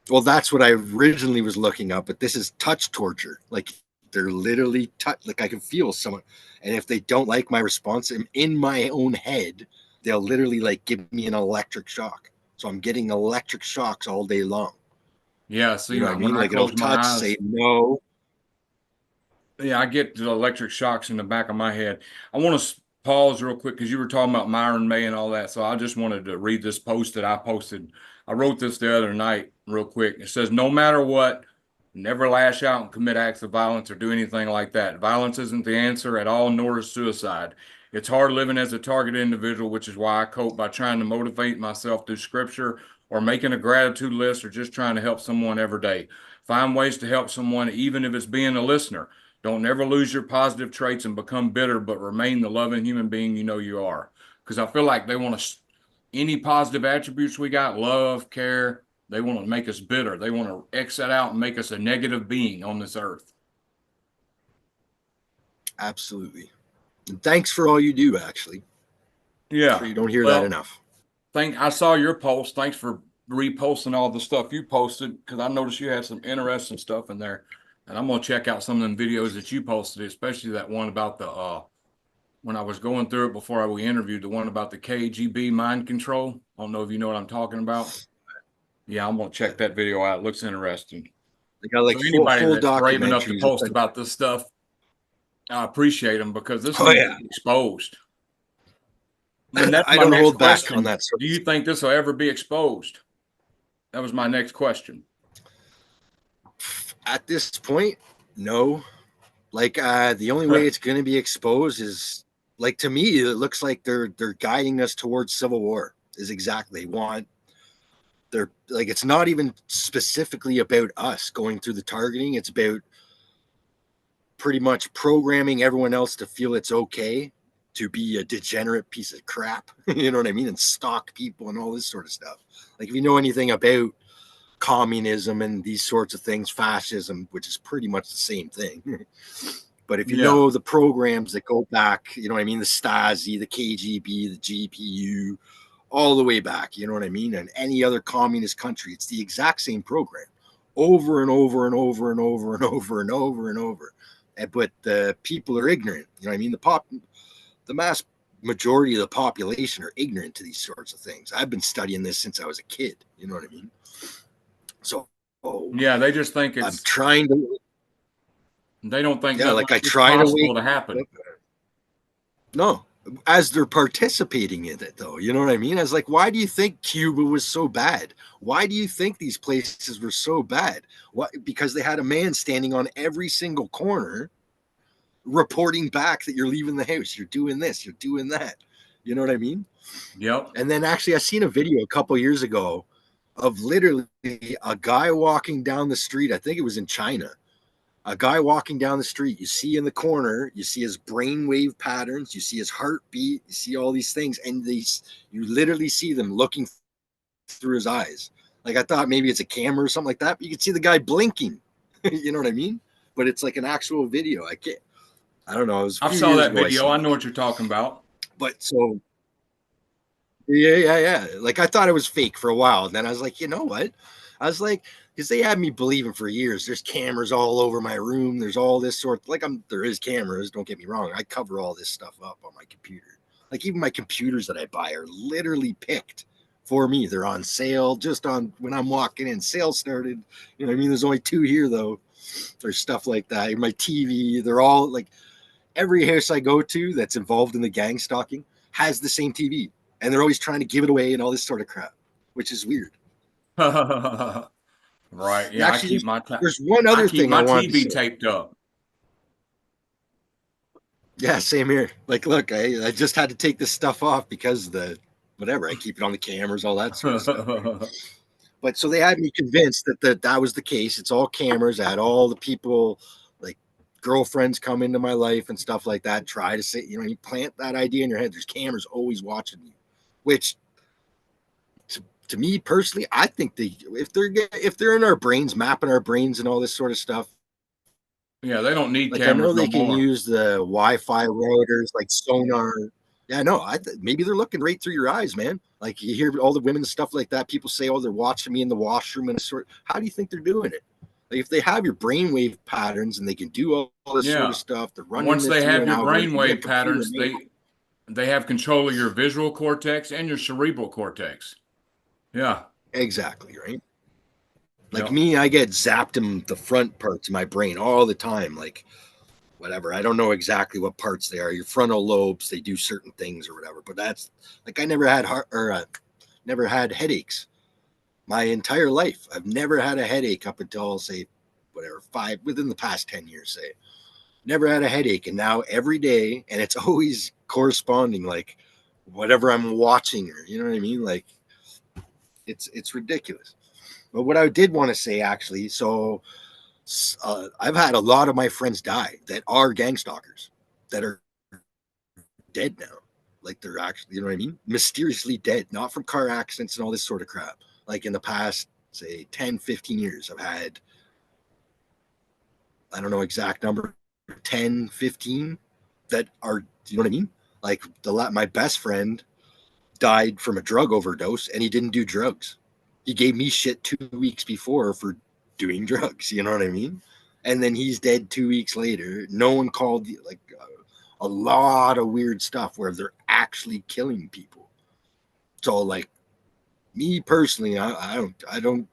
Speaker 2: Well, that's what I originally was looking up, but this is touch torture. Like, they're literally like, I can feel someone, and if they don't like my response in my own head, they'll literally like give me an electric shock. So I'm getting electric shocks all day long.
Speaker 1: Yeah.
Speaker 2: You
Speaker 1: See,
Speaker 2: know what I
Speaker 1: when
Speaker 2: mean?
Speaker 1: I
Speaker 2: Like, it'll
Speaker 1: close my
Speaker 2: touch,
Speaker 1: eyes,
Speaker 2: say no.
Speaker 1: yeah, I get the electric shocks in the back of my head. I want to pause real quick because you were talking about Myron May and all that. So I just wanted to read this post that I posted. I wrote this the other night real quick. It says, no matter what, never lash out and commit acts of violence or do anything like that. Violence isn't the answer at all, nor is suicide. It's hard living as a targeted individual, which is why I cope by trying to motivate myself through scripture or making a gratitude list or just trying to help someone every day. Find ways to help someone, even if it's being a listener. Don't never lose your positive traits and become bitter, but remain the loving human being you know you are. Because I feel like they want to, any positive attributes we got, love, care, they want to make us bitter. They want to X that out and make us a negative being on this earth.
Speaker 2: Absolutely. And thanks for all you do. Actually, I'm sure
Speaker 1: Yeah.
Speaker 2: you don't hear that
Speaker 1: Well,
Speaker 2: enough.
Speaker 1: I saw your post. Thanks for reposting all the stuff you posted because I noticed you had some interesting stuff in there. And I'm gonna check out some of them videos that you posted, especially that one about the when I was going through it before we interviewed, the one about the KGB mind control. I don't know if you know what I'm talking about. Yeah, I'm gonna check that video out. It looks interesting.
Speaker 2: They got
Speaker 1: So
Speaker 2: like
Speaker 1: anybody
Speaker 2: full
Speaker 1: that's brave enough to
Speaker 2: documentaries.
Speaker 1: post about this stuff, I appreciate them because this
Speaker 2: Oh
Speaker 1: needs
Speaker 2: yeah,
Speaker 1: to be exposed. And that's
Speaker 2: I
Speaker 1: my
Speaker 2: don't
Speaker 1: next
Speaker 2: hold back on
Speaker 1: question.
Speaker 2: that sort
Speaker 1: Do
Speaker 2: of
Speaker 1: you
Speaker 2: thing.
Speaker 1: think this will ever be exposed? That was my next question.
Speaker 2: At this point, no. Like the only way it's going to be exposed is, like, to me it looks like they're guiding us towards civil war. Is exactly they want. They're like, it's not even specifically about us going through the targeting. It's about pretty much programming everyone else to feel it's okay to be a degenerate piece of crap. You know what I mean? And stalk people and all this sort of stuff. Like, if you know anything about communism and these sorts of things, fascism, which is pretty much the same thing. But if you
Speaker 1: Yeah.
Speaker 2: know the programs that go back, you know what I mean, the Stasi, the KGB, the GPU, all the way back, you know what I mean, and any other communist country, it's the exact same program over and over and over and over and over and over and over. But the people are ignorant, you know what I mean? The mass majority of the population are ignorant to these sorts of things. I've been studying this since I was a kid, you know what I mean? So
Speaker 1: Yeah, they just think
Speaker 2: I'm
Speaker 1: it's,
Speaker 2: trying to,
Speaker 1: they don't think
Speaker 2: yeah,
Speaker 1: nothing
Speaker 2: like I
Speaker 1: it's
Speaker 2: try to
Speaker 1: possible
Speaker 2: wake
Speaker 1: to happen.
Speaker 2: up. No, as they're participating in it, though, you know what I mean? I was like, why do you think Cuba was so bad? Why do you think these places were so bad? What? Because they had a man standing on every single corner reporting back that you're leaving the house, you're doing this, you're doing that. You know what I mean?
Speaker 1: Yep.
Speaker 2: And then actually, I seen a video a couple years ago of literally a guy walking down the street. I think it was in China. A guy walking down the street, you see in the corner, you see his brainwave patterns, you see his heartbeat, you see all these things, and these you literally see them looking through his eyes. Like, I thought maybe it's a camera or something like that, but you can see the guy blinking. You know what I mean? But it's like an actual video. I don't know. It was a
Speaker 1: I
Speaker 2: few
Speaker 1: saw
Speaker 2: years
Speaker 1: that
Speaker 2: ago I
Speaker 1: video.
Speaker 2: seen
Speaker 1: I
Speaker 2: it.
Speaker 1: know what you're talking about.
Speaker 2: But so yeah. Like, I thought it was fake for a while. And then I was like, you know what? I was like, because they had me believing for years. There's cameras all over my room. There's all this sort. Like, there is cameras. Don't get me wrong. I cover all this stuff up on my computer. Like, even my computers that I buy are literally picked for me. They're on sale just on when I'm walking in. Sale started. You know what I mean? There's only 2 here though. There's stuff like that. My TV. They're all like, every house I go to that's involved in the gang stalking has the same TV, and they're always trying to give it away and all this sort of crap, which is weird.
Speaker 1: Right. Yeah,
Speaker 2: Actually, there's one
Speaker 1: I
Speaker 2: other
Speaker 1: keep
Speaker 2: thing I
Speaker 1: my
Speaker 2: wanted to
Speaker 1: TV
Speaker 2: say.
Speaker 1: taped up.
Speaker 2: Yeah, same here. Like, look, I just had to take this stuff off because the whatever. I keep it on the cameras, all that sort of stuff. Right? But so they had me convinced that was the case. It's all cameras. I had all the people, like girlfriends, come into my life and stuff like that. Try to say, you know, you plant that idea in your head. There's cameras always watching you, which to me personally, I think if they're in our brains, mapping our brains and all this sort of stuff.
Speaker 1: Yeah, they don't need
Speaker 2: Like, I know
Speaker 1: cameras no
Speaker 2: they can
Speaker 1: more.
Speaker 2: use the Wi-Fi routers, like sonar. Yeah, no, maybe they're looking right through your eyes, man. Like, you hear all the women and stuff like that. People say, "Oh, they're watching me in the washroom," and sort. How do you think they're doing it? Like, if they have your brainwave patterns and they can do all this sort of
Speaker 1: Yeah.
Speaker 2: stuff, they're
Speaker 1: And
Speaker 2: running
Speaker 1: once
Speaker 2: it
Speaker 1: they
Speaker 2: through
Speaker 1: have
Speaker 2: an
Speaker 1: your
Speaker 2: algorithm. They have
Speaker 1: brainwave
Speaker 2: computer
Speaker 1: patterns,
Speaker 2: made.
Speaker 1: they have control of your visual cortex and your cerebral cortex. Yeah.
Speaker 2: Exactly, right? Like
Speaker 1: Yep.
Speaker 2: me, I get zapped in the front parts of my brain all the time. Like, whatever. I don't know exactly what parts they are. Your frontal lobes, they do certain things or whatever. But that's like, I never had never had headaches my entire life. I've never had a headache up until, say, whatever, within the past 10 years, say. Never had a headache. And now every day, and it's always corresponding, like whatever I'm watching, or you know what I mean? Like, it's ridiculous. But what I did want to say, actually, so I've had a lot of my friends die that are gang stalkers that are dead now. Like, they're actually, you know what I mean? Mysteriously dead, not from car accidents and all this sort of crap. Like, in the past, say, 10, 15 years, I've had, I don't know exact number, 10, 15 that are, you know what I mean? Like, my best friend died from a drug overdose, and he didn't do drugs. He gave me shit 2 weeks before for doing drugs. You know what I mean? And then he's dead 2 weeks later. No one called, like, a lot of weird stuff where they're actually killing people. So, like, me personally, I'm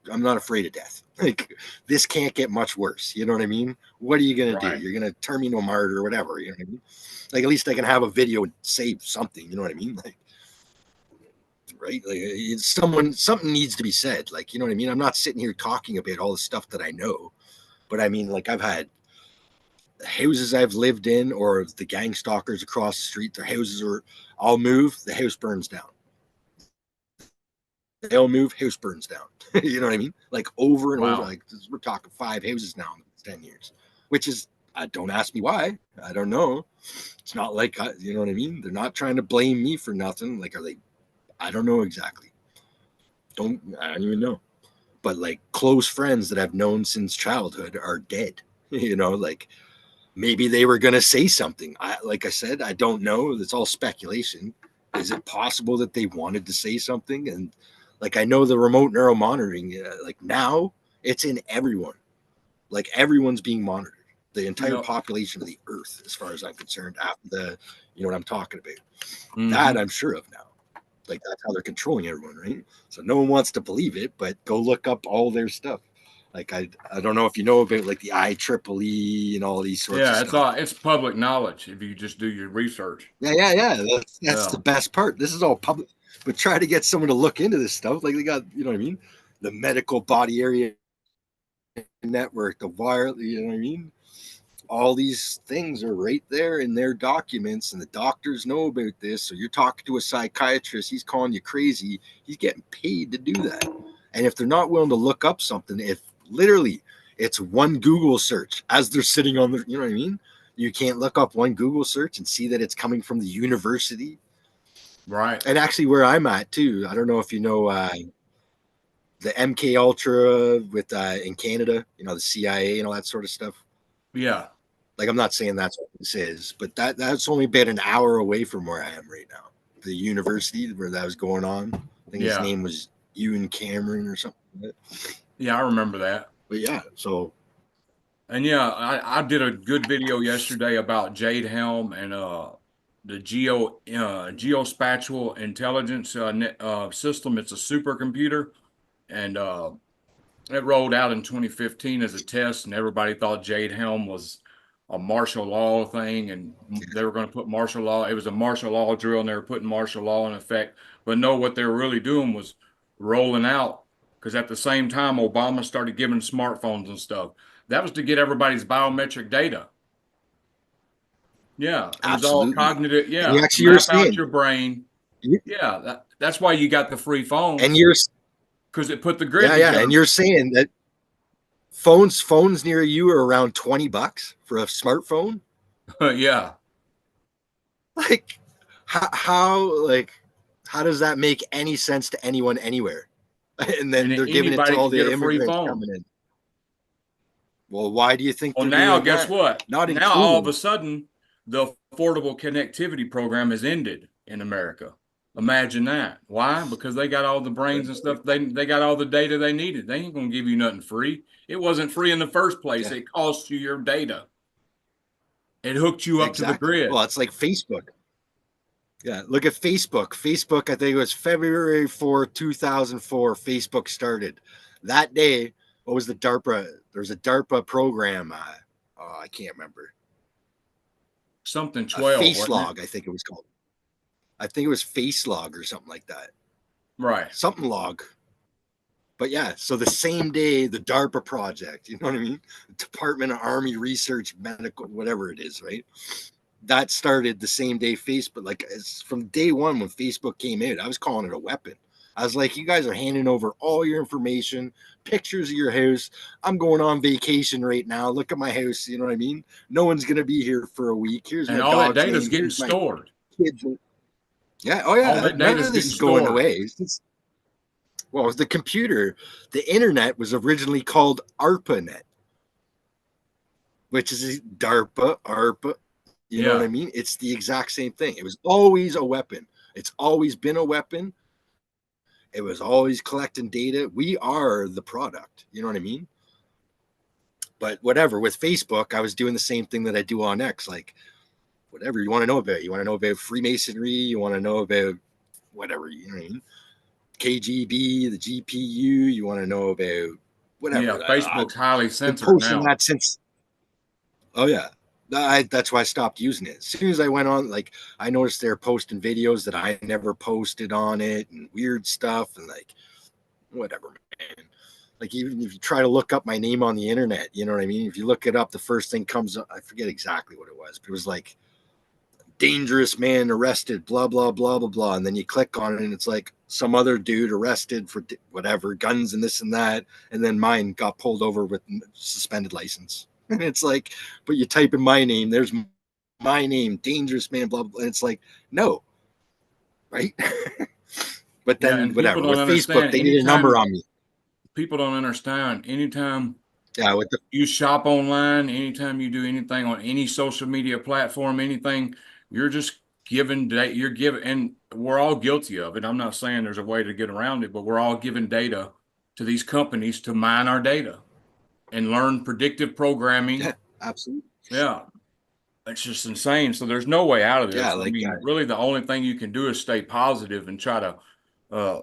Speaker 2: not afraid of death. Like, this can't get much worse. You know what I mean? What are you gonna do?
Speaker 1: Right.
Speaker 2: You're gonna turn me no martyr or whatever. You know what I mean? Like, at least I can have a video and say something. You know what I mean? Like, right? Like, something needs to be said. Like, you know what I mean? I'm not sitting here talking about all the stuff that I know, but I mean, like, I've had houses I've lived in, or the gang stalkers across the street, their houses are, I'll move, the house burns down. They'll move, house burns down. You know what I mean? Like over and over.
Speaker 1: Wow.
Speaker 2: Like we're talking 5 houses now in 10 years, which is, don't ask me why. I don't know. It's not like, you know what I mean? They're not trying to blame me for nothing. Like, are they? I don't know exactly. I don't even know. But like close friends that I've known since childhood are dead. You know, like maybe they were going to say something. Like I said, I don't know. It's all speculation. Is it possible that they wanted to say something? And like, I know the remote neural monitoring, like now it's in everyone. Like everyone's being monitored. The entire population of the earth, as far as I'm concerned, after the, you know what I'm talking about. That I'm sure of now. Like that's how they're controlling everyone, right? So no one wants to believe it, but go look up all their stuff. Like I don't know if you know about like the IEEE and all these sorts of stuff.
Speaker 1: It's public knowledge if you just do your research.
Speaker 2: Yeah. That's the best part. This is all public, but try to get someone to look into this stuff. Like they got, you know what I mean? The medical body area network, the wire, you know what I mean? All these things are right there in their documents, and the doctors know about this. So you're talking to a psychiatrist, he's calling you crazy. He's getting paid to do that. And if they're not willing to look up something, if literally it's one Google search as they're sitting on the, you know what I mean? You can't look up one Google search and see that it's coming from the university.
Speaker 1: Right.
Speaker 2: And actually where I'm at too, I don't know if you know the MK Ultra with in Canada, you know, the CIA and all that sort of stuff.
Speaker 1: Yeah.
Speaker 2: Like I'm not saying that's what this is, but that's only been an hour away from where I am right now. The university where that was going on. I think his name was Ewan Cameron or something like that.
Speaker 1: Yeah, I remember that.
Speaker 2: But yeah, so
Speaker 1: and yeah, I did a good video yesterday about Jade Helm and the geospatial intelligence system. It's a supercomputer, and it rolled out in 2015 as a test, and everybody thought Jade Helm was a martial law thing, and they were going to put martial law. It was a martial law drill, and they were putting martial law in effect. But no, what they were really doing was rolling out, because at the same time, Obama started giving smartphones and stuff. That was to get everybody's biometric data. Yeah, it was all
Speaker 2: absolutely.
Speaker 1: cognitive.
Speaker 2: And
Speaker 1: Yeah, to
Speaker 2: you were
Speaker 1: map out
Speaker 2: saying,
Speaker 1: your brain. Yeah, that's why you got the free phones,
Speaker 2: and you're
Speaker 1: because it put the grid together.
Speaker 2: and you're saying that phones near you are around $20 for a smartphone.
Speaker 1: Yeah.
Speaker 2: Like how does that make any sense to anyone anywhere? And then they're giving it to all the immigrants coming in. Well, why do you think?
Speaker 1: Well, now guess
Speaker 2: that?
Speaker 1: what?
Speaker 2: Not
Speaker 1: now
Speaker 2: including,
Speaker 1: all of a sudden, the Affordable Connectivity Program has ended in America. Imagine that. Why? Because they got all the brains and stuff. They got all the data they needed. They ain't gonna give you nothing free. It wasn't free in the first place. It cost you your data. It hooked you up to the grid.
Speaker 2: Well, it's like Facebook. Yeah, look at Facebook. Facebook, I think it was February 4, 2004, Facebook started. That day, what was the DARPA? There's a DARPA program. I can't remember.
Speaker 1: Something 12.
Speaker 2: Face log, I think it was called. I think it was Face log or something like that.
Speaker 1: Right.
Speaker 2: Something log. But yeah, so the same day, the DARPA project, you know what I mean? Department of Army Research, Medical, whatever it is, right? That started the same day Facebook, like from day one when Facebook came out, I was calling it a weapon. I was like, you guys are handing over all your information, pictures of your house. I'm going on vacation right now. Look at my house. You know what I mean? No one's going to be here for a week. Here's my
Speaker 1: all
Speaker 2: dog's
Speaker 1: that data is
Speaker 2: name.
Speaker 1: getting
Speaker 2: Here's
Speaker 1: stored.
Speaker 2: Kids. Yeah. Oh, yeah.
Speaker 1: All that
Speaker 2: None
Speaker 1: data
Speaker 2: of this is going away. Well, the computer, the internet was originally called ARPANET, which is DARPA, ARPA. You know what I mean? It's the exact same thing. It was always a weapon. It's always been a weapon. It was always collecting data. We are the product. You know what I mean? But whatever, with Facebook, I was doing the same thing that I do on X. Like, whatever you want to know about. You want to know about Freemasonry. You want to know about whatever, you know what I mean? KGB, the GPU. You want to know about whatever.
Speaker 1: Yeah, Facebook's highly censored
Speaker 2: posting
Speaker 1: now.
Speaker 2: That since, oh yeah. That's why I stopped using it. As soon as I went on, like, I noticed they're posting videos that I never posted on it and weird stuff and like, whatever, man. Like even if you try to look up my name on the internet, you know what I mean? If you look it up, the first thing comes up. I forget exactly what it was, but it was like dangerous man arrested, blah, blah, blah, blah, blah. And then you click on it and it's like some other dude arrested for whatever, guns and this and that. And then mine got pulled over with suspended license. And it's like, but you type in my name, there's my name, dangerous man, blah, blah. And it's like, no, right? But
Speaker 1: Yeah,
Speaker 2: then
Speaker 1: and people
Speaker 2: whatever,
Speaker 1: don't
Speaker 2: with Facebook,
Speaker 1: understand
Speaker 2: they need a number
Speaker 1: anytime
Speaker 2: on me.
Speaker 1: people don't understand anytime
Speaker 2: Yeah, with the
Speaker 1: you shop online, anytime you do anything on any social media platform, anything, you're just giving data, you're giving, and we're all guilty of it. I'm not saying there's a way to get around it, but we're all giving data to these companies to mine our data and learn predictive programming.
Speaker 2: yeah, absolutely.
Speaker 1: Yeah, it's just insane. So there's no way out of
Speaker 2: Yeah,
Speaker 1: this. I
Speaker 2: like
Speaker 1: mean, really, the only thing you can do is stay positive and try to uh,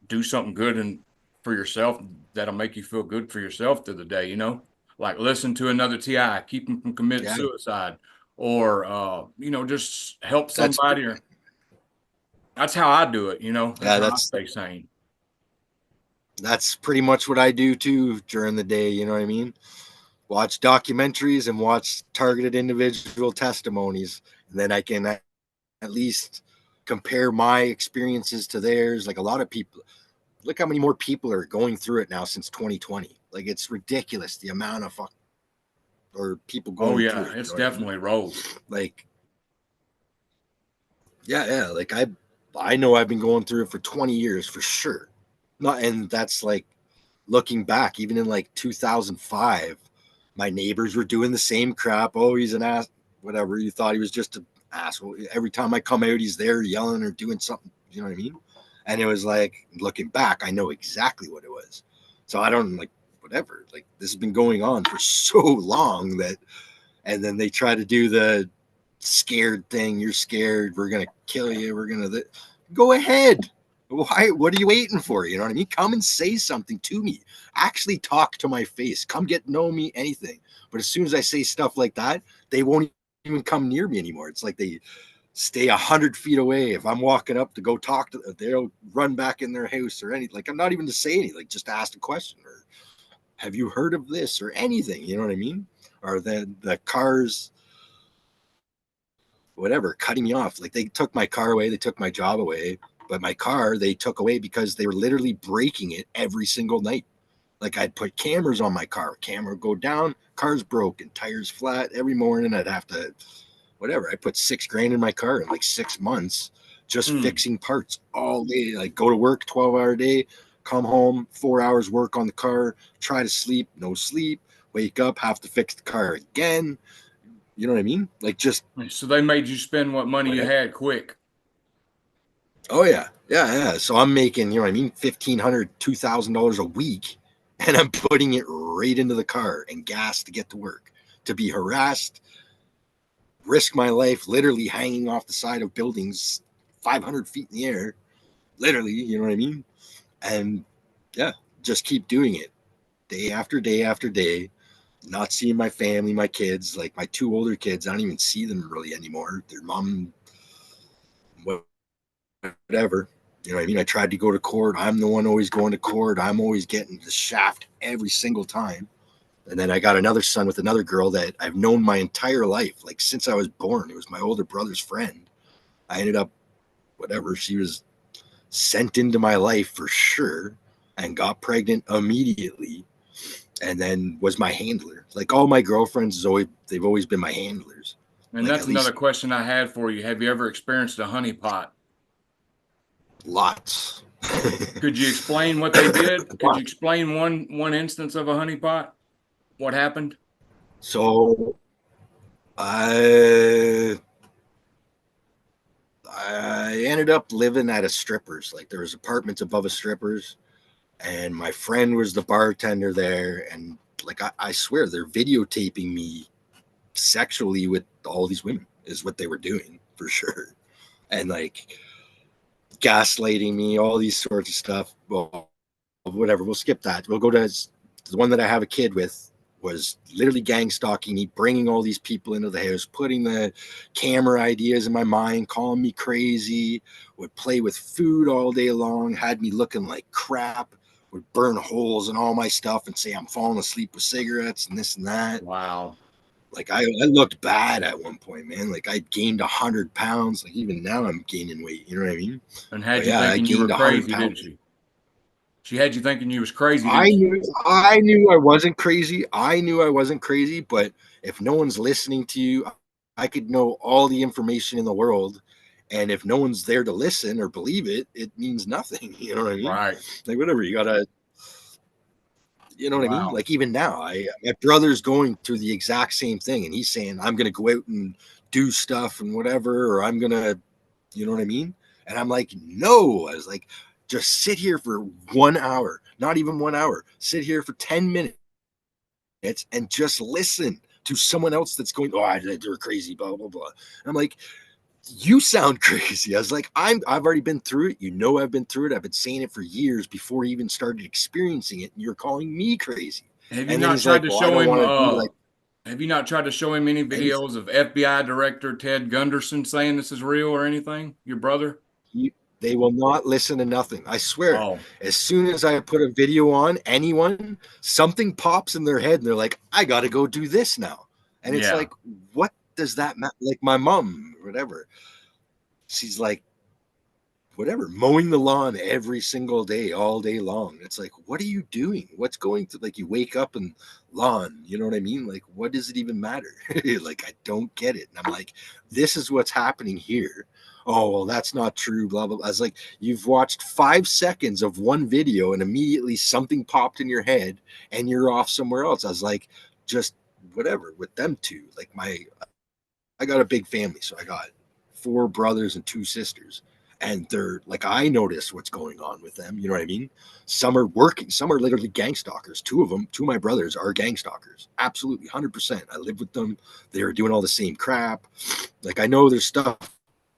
Speaker 1: do something good and for yourself that'll make you feel good for yourself through the day, you know, like listen to another TI, keep them from committing
Speaker 2: yeah,
Speaker 1: suicide, or you know, just help
Speaker 2: that's
Speaker 1: somebody. Or that's how I do it, you know, that's
Speaker 2: yeah,
Speaker 1: how I stay sane.
Speaker 2: that's pretty much what I do too during the day. You know what I mean? Watch documentaries and watch targeted individual testimonies, and then I can at least compare my experiences to theirs. Like a lot of people, look how many more people are going through it now since 2020. Like it's ridiculous the amount of or people
Speaker 1: Oh
Speaker 2: going through
Speaker 1: yeah,
Speaker 2: it. You
Speaker 1: it's
Speaker 2: know what I mean?
Speaker 1: definitely rose.
Speaker 2: Like yeah. Like I know I've been going through it for 20 years for sure. Not and that's like looking back, even in like 2005, my neighbors were doing the same crap. Oh, he's an ass, whatever. You thought he was just an asshole. Every time I come out, he's there yelling or doing something. You know what I mean? And it was like, looking back, I know exactly what it was. So I don't like, whatever. Like, this has been going on for so long that, and then they try to do the scared thing. You're scared. We're going to kill you. We're going to, go ahead. Why? What are you waiting for? You know what I mean? Come and say something to me. Actually talk to my face. Come get know me, anything. But as soon as I say stuff like that, they won't even come near me anymore. It's like they stay 100 feet away. If I'm walking up to go talk to them, they'll run back in their house or anything. Like I'm not even to say anything, like just ask a question or have you heard of this or anything? You know what I mean? Or the cars, whatever, cutting me off. Like they took my car away, they took my job away, but my car they took away because they were literally breaking it every single night. Like I'd put cameras on my car, camera would go down, car's broken, tires flat. Every morning I'd have to, whatever. I put $6,000 in my car in like 6 months, just
Speaker 1: Mm.
Speaker 2: fixing parts all day. Like go to work 12-hour day, come home, 4 hours work on the car, try to sleep, no sleep, wake up, have to fix the car again. You know what I mean? Like just
Speaker 1: So they made you spend what money you
Speaker 2: whatever.
Speaker 1: had quick.
Speaker 2: Oh yeah. So I'm making, you know what I mean, $1,500, $2,000 a week, and I'm putting it right into the car and gas to get to work, to be harassed, risk my life, literally hanging off the side of buildings, 500 feet in the air, literally. You know what I mean? And yeah, just keep doing it, day after day after day. Not seeing my family, my kids, like my two older kids. I don't even see them really anymore. Their mom, whatever. You know what I mean? I tried to go to court. I'm the one always going to court. I'm always getting the shaft every single time. And then I got another son with another girl that I've known my entire life, like since I was born. It was my older brother's friend. I ended up, whatever, she was sent into my life for sure and got pregnant immediately and then was my handler. Like all my girlfriends, they've always been my handlers.
Speaker 1: And
Speaker 2: Like
Speaker 1: that's
Speaker 2: at
Speaker 1: another
Speaker 2: least
Speaker 1: question I had for you. Have you ever experienced a honeypot?
Speaker 2: lots.
Speaker 1: Could you explain what they did? Could you explain one instance of a honeypot? What happened?
Speaker 2: So I ended up living at a strippers. Like there was apartments above a strippers, and my friend was the bartender there. And like I swear they're videotaping me sexually with all these women is what they were doing for sure. And like gaslighting me, all these sorts of stuff. Well, whatever. We'll skip that. We'll go to the one that I have a kid with was literally gang stalking me, bringing all these people into the house, putting the camera ideas in my mind, calling me crazy, would play with food all day long, had me looking like crap, would burn holes in all my stuff and say I'm falling asleep with cigarettes and this and that.
Speaker 1: Wow.
Speaker 2: Like I looked bad at one point, man. Like I gained 100 pounds. Like even now I'm gaining weight. You know what I mean?
Speaker 1: And had
Speaker 2: But
Speaker 1: you
Speaker 2: yeah, I
Speaker 1: thinking you were
Speaker 2: gained 100
Speaker 1: crazy, didn't
Speaker 2: pounds.
Speaker 1: she? She had you thinking you was crazy,
Speaker 2: I
Speaker 1: didn't she?
Speaker 2: knew I wasn't crazy. I knew I wasn't crazy, but if no one's listening to you, I could know all the information in the world. And if no one's there to listen or believe it, it means nothing. You know what I mean?
Speaker 1: Right.
Speaker 2: Like whatever, you gotta, you know what I mean?
Speaker 1: Wow.
Speaker 2: Like even now, my brother's going through the exact same thing, and he's saying I'm gonna go out and do stuff and whatever, or I'm gonna, you know what I mean? And I'm like, no. I was like, just sit here for 1 hour, not even 1 hour. Sit here for 10 minutes and just listen to someone else that's going, oh, they're crazy, blah, blah, blah. And I'm like, you sound crazy. I was like, I've already been through it. You know, I've been through it. I've been saying it for years before I even started experiencing it. And you're calling me crazy.
Speaker 1: Have you
Speaker 2: And then
Speaker 1: not
Speaker 2: he's
Speaker 1: tried
Speaker 2: like,
Speaker 1: to
Speaker 2: well, I
Speaker 1: show
Speaker 2: don't
Speaker 1: him
Speaker 2: want to be like,
Speaker 1: have you not tried to show him any
Speaker 2: and
Speaker 1: videos of FBI Director Ted Gunderson saying this is real or anything? Your brother?
Speaker 2: they will not listen to nothing. I swear.
Speaker 1: Oh,
Speaker 2: As soon as I put a video on anyone, something pops in their head and they're like, I got to go do this now. And it's
Speaker 1: yeah.
Speaker 2: like, what does that matter? Like my mom, whatever. She's like, whatever, mowing the lawn every single day, all day long. It's like, what are you doing? What's going to, like, you wake up and lawn, you know what I mean? Like, what does it even matter? Like, I don't get it. And I'm like, this is what's happening here. Oh, well, that's not true, blah, blah, blah. I was like, you've watched 5 seconds of one video and immediately something popped in your head and you're off somewhere else. I was like, just whatever with them two. Like, I got a big family, so I got 4 brothers and 2 sisters, and they're like, I notice what's going on with them. You know what I mean? Some are working, some are literally gang stalkers. Two of my brothers are gang stalkers. Absolutely, 100%. I live with them. They are doing all the same crap. Like I know there's stuff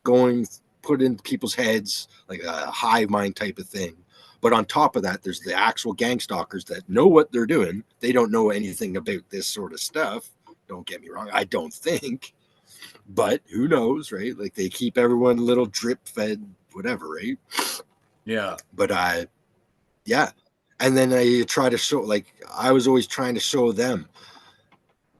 Speaker 2: going put in people's heads, like a hive mind type of thing. But on top of that, there's the actual gang stalkers that know what they're doing. They don't know anything about this sort of stuff. Don't get me wrong. I don't think, but who knows, right? Like they keep everyone a little drip fed, whatever, right?
Speaker 1: Yeah.
Speaker 2: But yeah. And then I try to show, like, I was always trying to show them,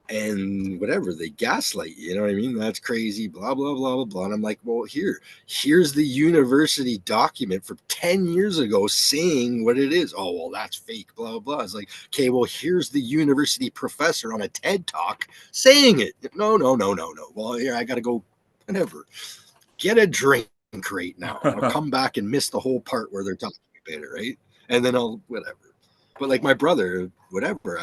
Speaker 2: and whatever, they gaslight you, know what I mean? That's crazy, blah, blah, blah, blah, blah. And I'm like, well, here's the university document from 10 years ago saying what it is. Oh, well, that's fake, blah, blah, blah. It's like, okay, well, here's the university professor on a TED talk saying it. No, no, no, no, no. Well, here, I got to go, whatever. Get a drink right now. I'll come back and miss the whole part where they're talking about it, right? And then I'll, whatever. But like my brother, whatever,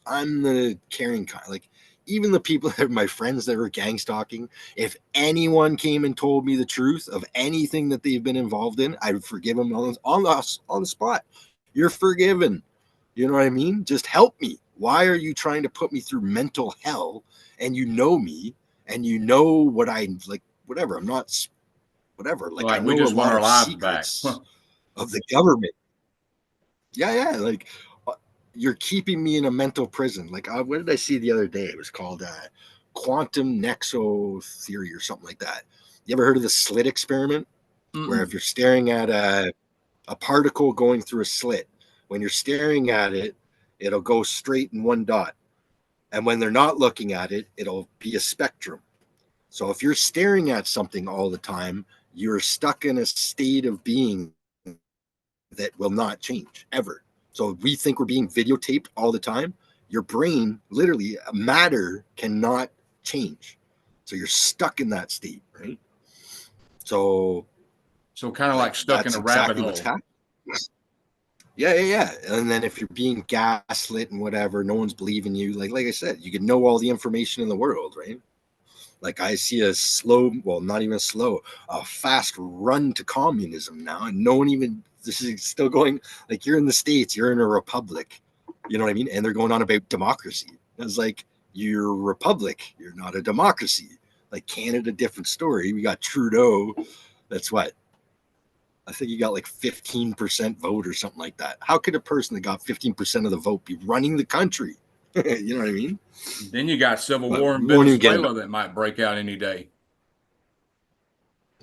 Speaker 2: I'm the caring kind. Like even the people that are my friends that were gang stalking, if anyone came and told me the truth of anything that they've been involved in, I'd forgive them on the spot. You're forgiven. You know what I mean? Just help me. Why are you trying to put me through mental hell? And you know me, and you know what I like. Whatever. I'm not. Whatever. Like I
Speaker 1: Like we
Speaker 2: know a
Speaker 1: just want
Speaker 2: lot
Speaker 1: our
Speaker 2: of
Speaker 1: lives back.
Speaker 2: secrets of the government. Yeah, yeah. Like you're keeping me in a mental prison. Like, what did I see the other day? It was called quantum nexo theory or something like that. You ever heard of the slit experiment? Where if
Speaker 1: Mm-mm.
Speaker 2: you're staring at a particle going through a slit, when you're staring at it, it'll go straight in one dot. And when they're not looking at it, it'll be a spectrum. So if you're staring at something all the time, you're stuck in a state of being that will not change ever. So we think we're being videotaped all the time. Your brain, literally, matter cannot change. So you're stuck in that state, right? So,
Speaker 1: So kind of
Speaker 2: like,
Speaker 1: like stuck in
Speaker 2: that's
Speaker 1: a rabbit
Speaker 2: exactly what's
Speaker 1: hole.
Speaker 2: happening. Yeah, yeah, yeah. And then if you're being gaslit and whatever, no one's believing you. Like I said, you can know all the information in the world, right? Like I see a slow, well, not even slow, a fast run to communism now, and no one even. This is still going. Like you're in the States, you're in a republic, you know what I mean? And they're going on about democracy. I was like, you're a republic, you're not a democracy. Like Canada, different story. We got Trudeau. That's what I think he got like 15% vote or something like that. How could a person that got 15% of the vote be running the country? You know what I mean?
Speaker 1: Then you got civil
Speaker 2: But
Speaker 1: war in
Speaker 2: we won't even get into.
Speaker 1: Venezuela that might break out any day.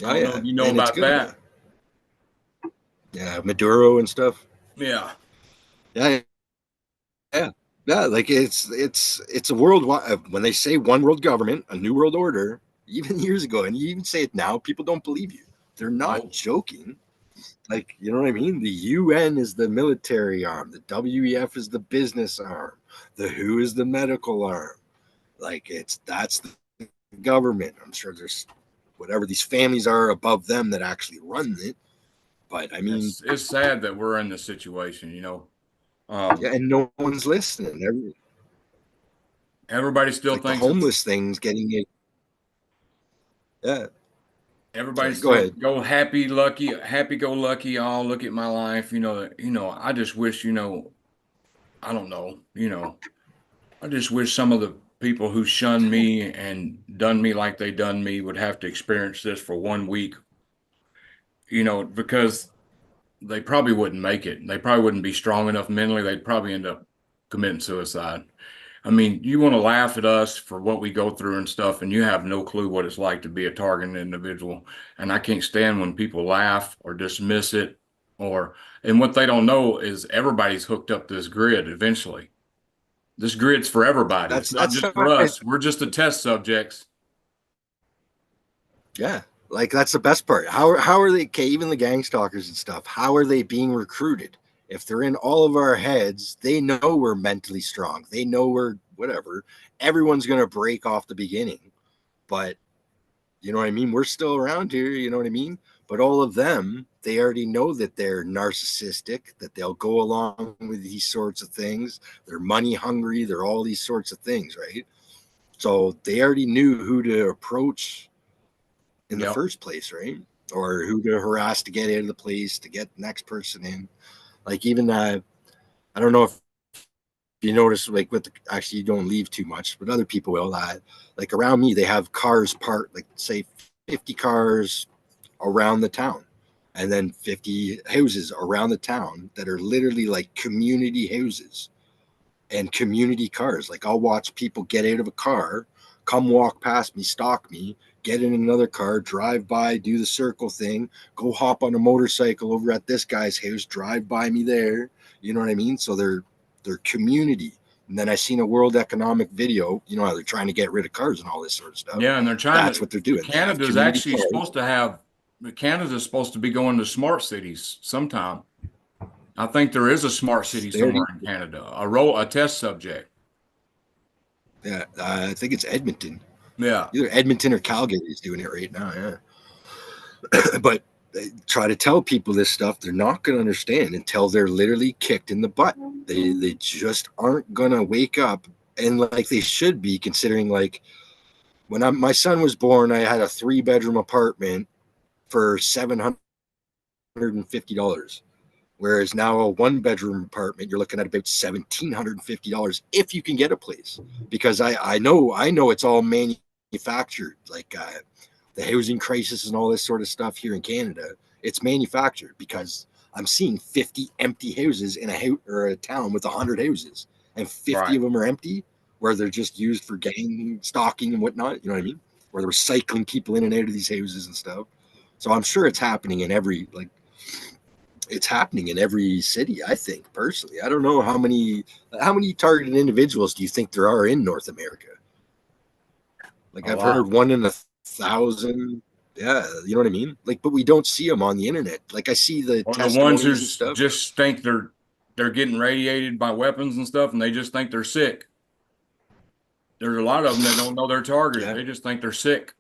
Speaker 1: I
Speaker 2: Oh
Speaker 1: don't know
Speaker 2: yeah,
Speaker 1: if you know
Speaker 2: and it's
Speaker 1: about
Speaker 2: gonna.
Speaker 1: that.
Speaker 2: Yeah, Maduro and stuff.
Speaker 1: Yeah.
Speaker 2: Yeah, yeah, yeah. Like it's a worldwide. When they say one world government, a new world order, even years ago, and you even say it now, people don't believe you. They're not
Speaker 1: Nope.
Speaker 2: joking. Like, you know what I mean? The UN is the military arm, the WEF is the business arm, the WHO is the medical arm. Like, that's the government. I'm sure there's whatever these families are above them that actually run it. But I mean,
Speaker 1: It's sad that we're in this situation, you know.
Speaker 2: yeah, and no one's listening.
Speaker 1: Everybody still
Speaker 2: Like the
Speaker 1: thinks it's
Speaker 2: homeless thing's getting it. Yeah.
Speaker 1: everybody
Speaker 2: Sorry, go
Speaker 1: still
Speaker 2: ahead.
Speaker 1: go happy go lucky. Oh, look at my life. I just wish, I don't know, I just wish some of the people who shunned me and done me like they done me would have to experience this for 1 week, because they probably wouldn't make it. They probably wouldn't be strong enough mentally. They'd probably end up committing suicide. I mean, you want to laugh at us for what we go through and stuff, and you have no clue what it's like to be a targeted individual. And I can't stand when people laugh or dismiss it, and what they don't know is everybody's hooked up this grid eventually. This grid's for everybody. It's not
Speaker 2: That's
Speaker 1: just for
Speaker 2: how I,
Speaker 1: us. We're just the test subjects.
Speaker 2: yeah. Like that's the best part. How are they? Okay, even the gang stalkers and stuff. How are they being recruited? If they're in all of our heads, they know we're mentally strong. They know we're whatever. Everyone's gonna break off the beginning, but you know what I mean? We're still around here, you know what I mean? But all of them, they already know that they're narcissistic, that they'll go along with these sorts of things. They're money hungry, they're all these sorts of things, right? So they already knew who to approach in the
Speaker 1: Yep.
Speaker 2: first place, right? Or who to harass to get out of the place, to get the next person in. Like even I don't know if you notice, like with the, actually you don't leave too much, but other people will. Like around me, they have cars parked, like say 50 cars around the town, and then 50 houses around the town that are literally like community houses and community cars. Like I'll watch people get out of a car, come walk past me, stalk me, get in another car, drive by, do the circle thing, go hop on a motorcycle over at this guy's house, drive by me there. You know what I mean? So they're community. And then I seen a World Economic video, you know how they're trying to get rid of cars and all this sort of stuff.
Speaker 1: Yeah, and they're trying
Speaker 2: That's
Speaker 1: to.
Speaker 2: what they're doing. They have
Speaker 1: Canada's
Speaker 2: community
Speaker 1: actually
Speaker 2: cars.
Speaker 1: supposed to have. Canada's supposed to be going to smart cities sometime. I think there is a smart city
Speaker 2: They already,
Speaker 1: somewhere in Canada, a test subject.
Speaker 2: yeah, I think it's Edmonton.
Speaker 1: Yeah.
Speaker 2: Either Edmonton or Calgary is doing it right now. Yeah. But they try to tell people this stuff, they're not going to understand until they're literally kicked in the butt. They just aren't going to wake up, and like they should be, considering like when my son was born, I had a 3-bedroom apartment for $750, whereas now a 1-bedroom apartment you're looking at about $1,750 if you can get a place, because I know it's all manufactured, like the housing crisis and all this sort of stuff here in Canada. It's manufactured because I'm seeing 50 empty houses in a house or a town with 100 houses, and 50
Speaker 1: Right.
Speaker 2: of them are empty, where they're just used for gang stalking and whatnot. You know what I mean? Where they're recycling people in and out of these houses and stuff. So I'm sure it's happening in every, like, it's happening in every city. I think personally, I don't know how many targeted individuals do you think there are in North America? Like
Speaker 1: A
Speaker 2: I've
Speaker 1: lot.
Speaker 2: heard 1 in 1,000. Yeah, you know what I mean. Like, but we don't see them on the internet. Like I see the
Speaker 1: Or the ones who
Speaker 2: testimonies and stuff.
Speaker 1: just think they're getting radiated by weapons and stuff, and they just think they're sick. There's a lot of them that don't know they're targeted.
Speaker 2: Yeah,
Speaker 1: They just think they're sick.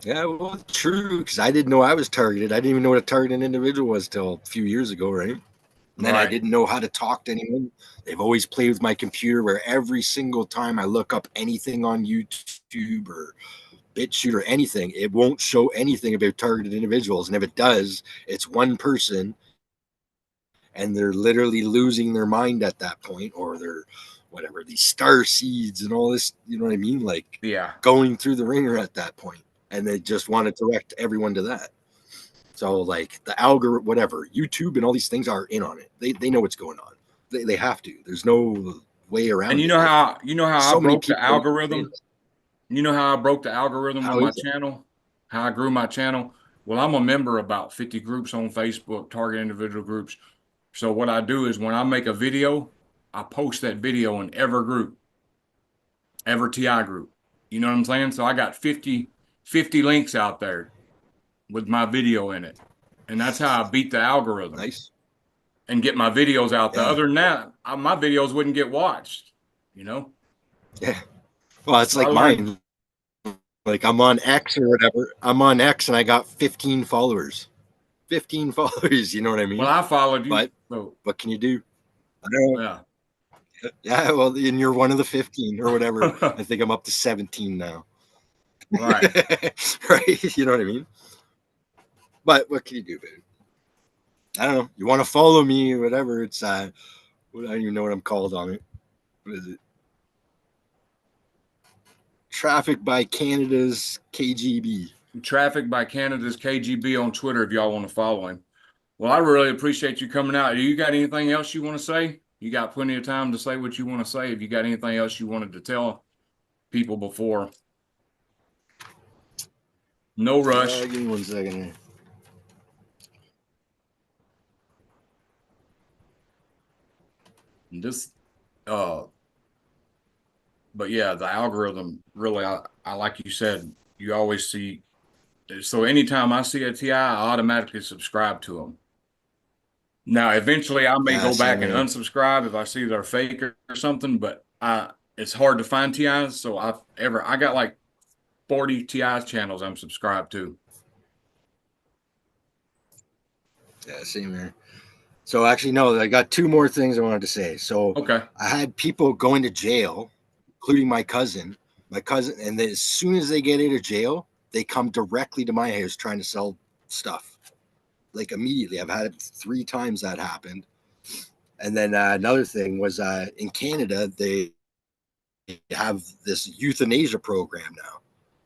Speaker 2: yeah. Well, true. Because I didn't know I was targeted. I didn't even know what a targeted individual was till a few years ago, right? And then I
Speaker 1: Right.
Speaker 2: didn't know how to talk to anyone. They've always played with my computer, where every single time I look up anything on YouTube or BitChute or anything, it won't show anything about targeted individuals. And if it does, it's one person, and they're literally losing their mind at that point, or they're whatever, these star seeds and all this, you know what I mean? Like
Speaker 1: Yeah.
Speaker 2: going through the ringer at that point, and they just want to direct everyone to that. So like the algorithm, whatever, YouTube and all these things are in on it. They know what's going on. They have to. There's no way
Speaker 1: And
Speaker 2: around
Speaker 1: you
Speaker 2: it.
Speaker 1: know
Speaker 2: If
Speaker 1: how you know how I
Speaker 2: so many
Speaker 1: broke the
Speaker 2: people don't understand
Speaker 1: algorithm?
Speaker 2: it.
Speaker 1: You know how I broke the algorithm with
Speaker 2: How
Speaker 1: my
Speaker 2: is it?
Speaker 1: channel? How I grew my channel? Well, I'm a member of about 50 groups on Facebook, target individual groups. So what I do is when I make a video, I post that video in every group, every TI group. You know what I'm saying? So I got 50 links out there with my video in it. And that's how I beat the algorithm
Speaker 2: Nice.
Speaker 1: and get my videos out there.
Speaker 2: Yeah.
Speaker 1: Other than that, my videos wouldn't get watched, you know?
Speaker 2: Yeah. Well, it's
Speaker 1: So I
Speaker 2: like
Speaker 1: learned,
Speaker 2: mine. Like I'm on X or whatever. I'm on X and I got 15 followers. 15 followers, you know what I
Speaker 1: well,
Speaker 2: mean?
Speaker 1: I followed you.
Speaker 2: But
Speaker 1: So,
Speaker 2: what can you do? I don't know.
Speaker 1: yeah.
Speaker 2: Yeah, well, and you're one of the 15 or whatever. I think I'm up to 17 now.
Speaker 1: Right.
Speaker 2: Right? You know what I mean? But what can you do, babe? I don't know. You want to follow me or whatever. It's I don't even know what I'm called on it. What is it? Traffic by Canada's KGB.
Speaker 1: Traffic by Canada's KGB on Twitter if y'all want to follow him. Well, I really appreciate you coming out. Do you got anything else you want to say? You got plenty of time to say what you want to say. If you got anything else you wanted to tell people before, no rush.
Speaker 2: Give me 1 second here.
Speaker 1: Just, uh, but yeah, the algorithm really, I like you said, you always see. So anytime I see a TI, I automatically subscribe to them. Now, eventually, I may
Speaker 2: Yeah,
Speaker 1: go
Speaker 2: same
Speaker 1: back and
Speaker 2: here.
Speaker 1: unsubscribe if I see they're fake or something. But it's hard to find TIs, so I got like 40 TIs channels I'm subscribed to.
Speaker 2: Yeah, same here. So actually, no, I got two more things I wanted to say. So
Speaker 1: Okay.
Speaker 2: I had people going to jail, including my cousin. My cousin, and then as soon as they get out of jail, they come directly to my house trying to sell stuff. Like immediately, I've had it 3 times that happened. And then another thing was in Canada, they have this euthanasia program now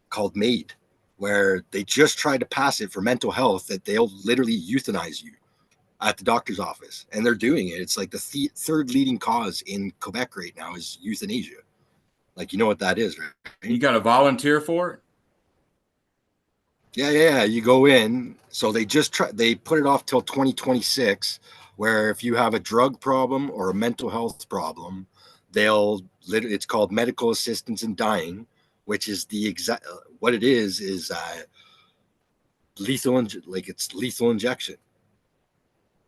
Speaker 2: called MAID, where they just tried to pass it for mental health that they'll literally euthanize you at the doctor's office, and they're doing it. It's like the third leading cause in Quebec right now is euthanasia. Like, you know what that is, right?
Speaker 1: You got to volunteer for it?
Speaker 2: Yeah. You go in. So they put it off till 2026, where if you have a drug problem or a mental health problem, it's called medical assistance in dying, which is the exact, what it is lethal, like it's lethal injection.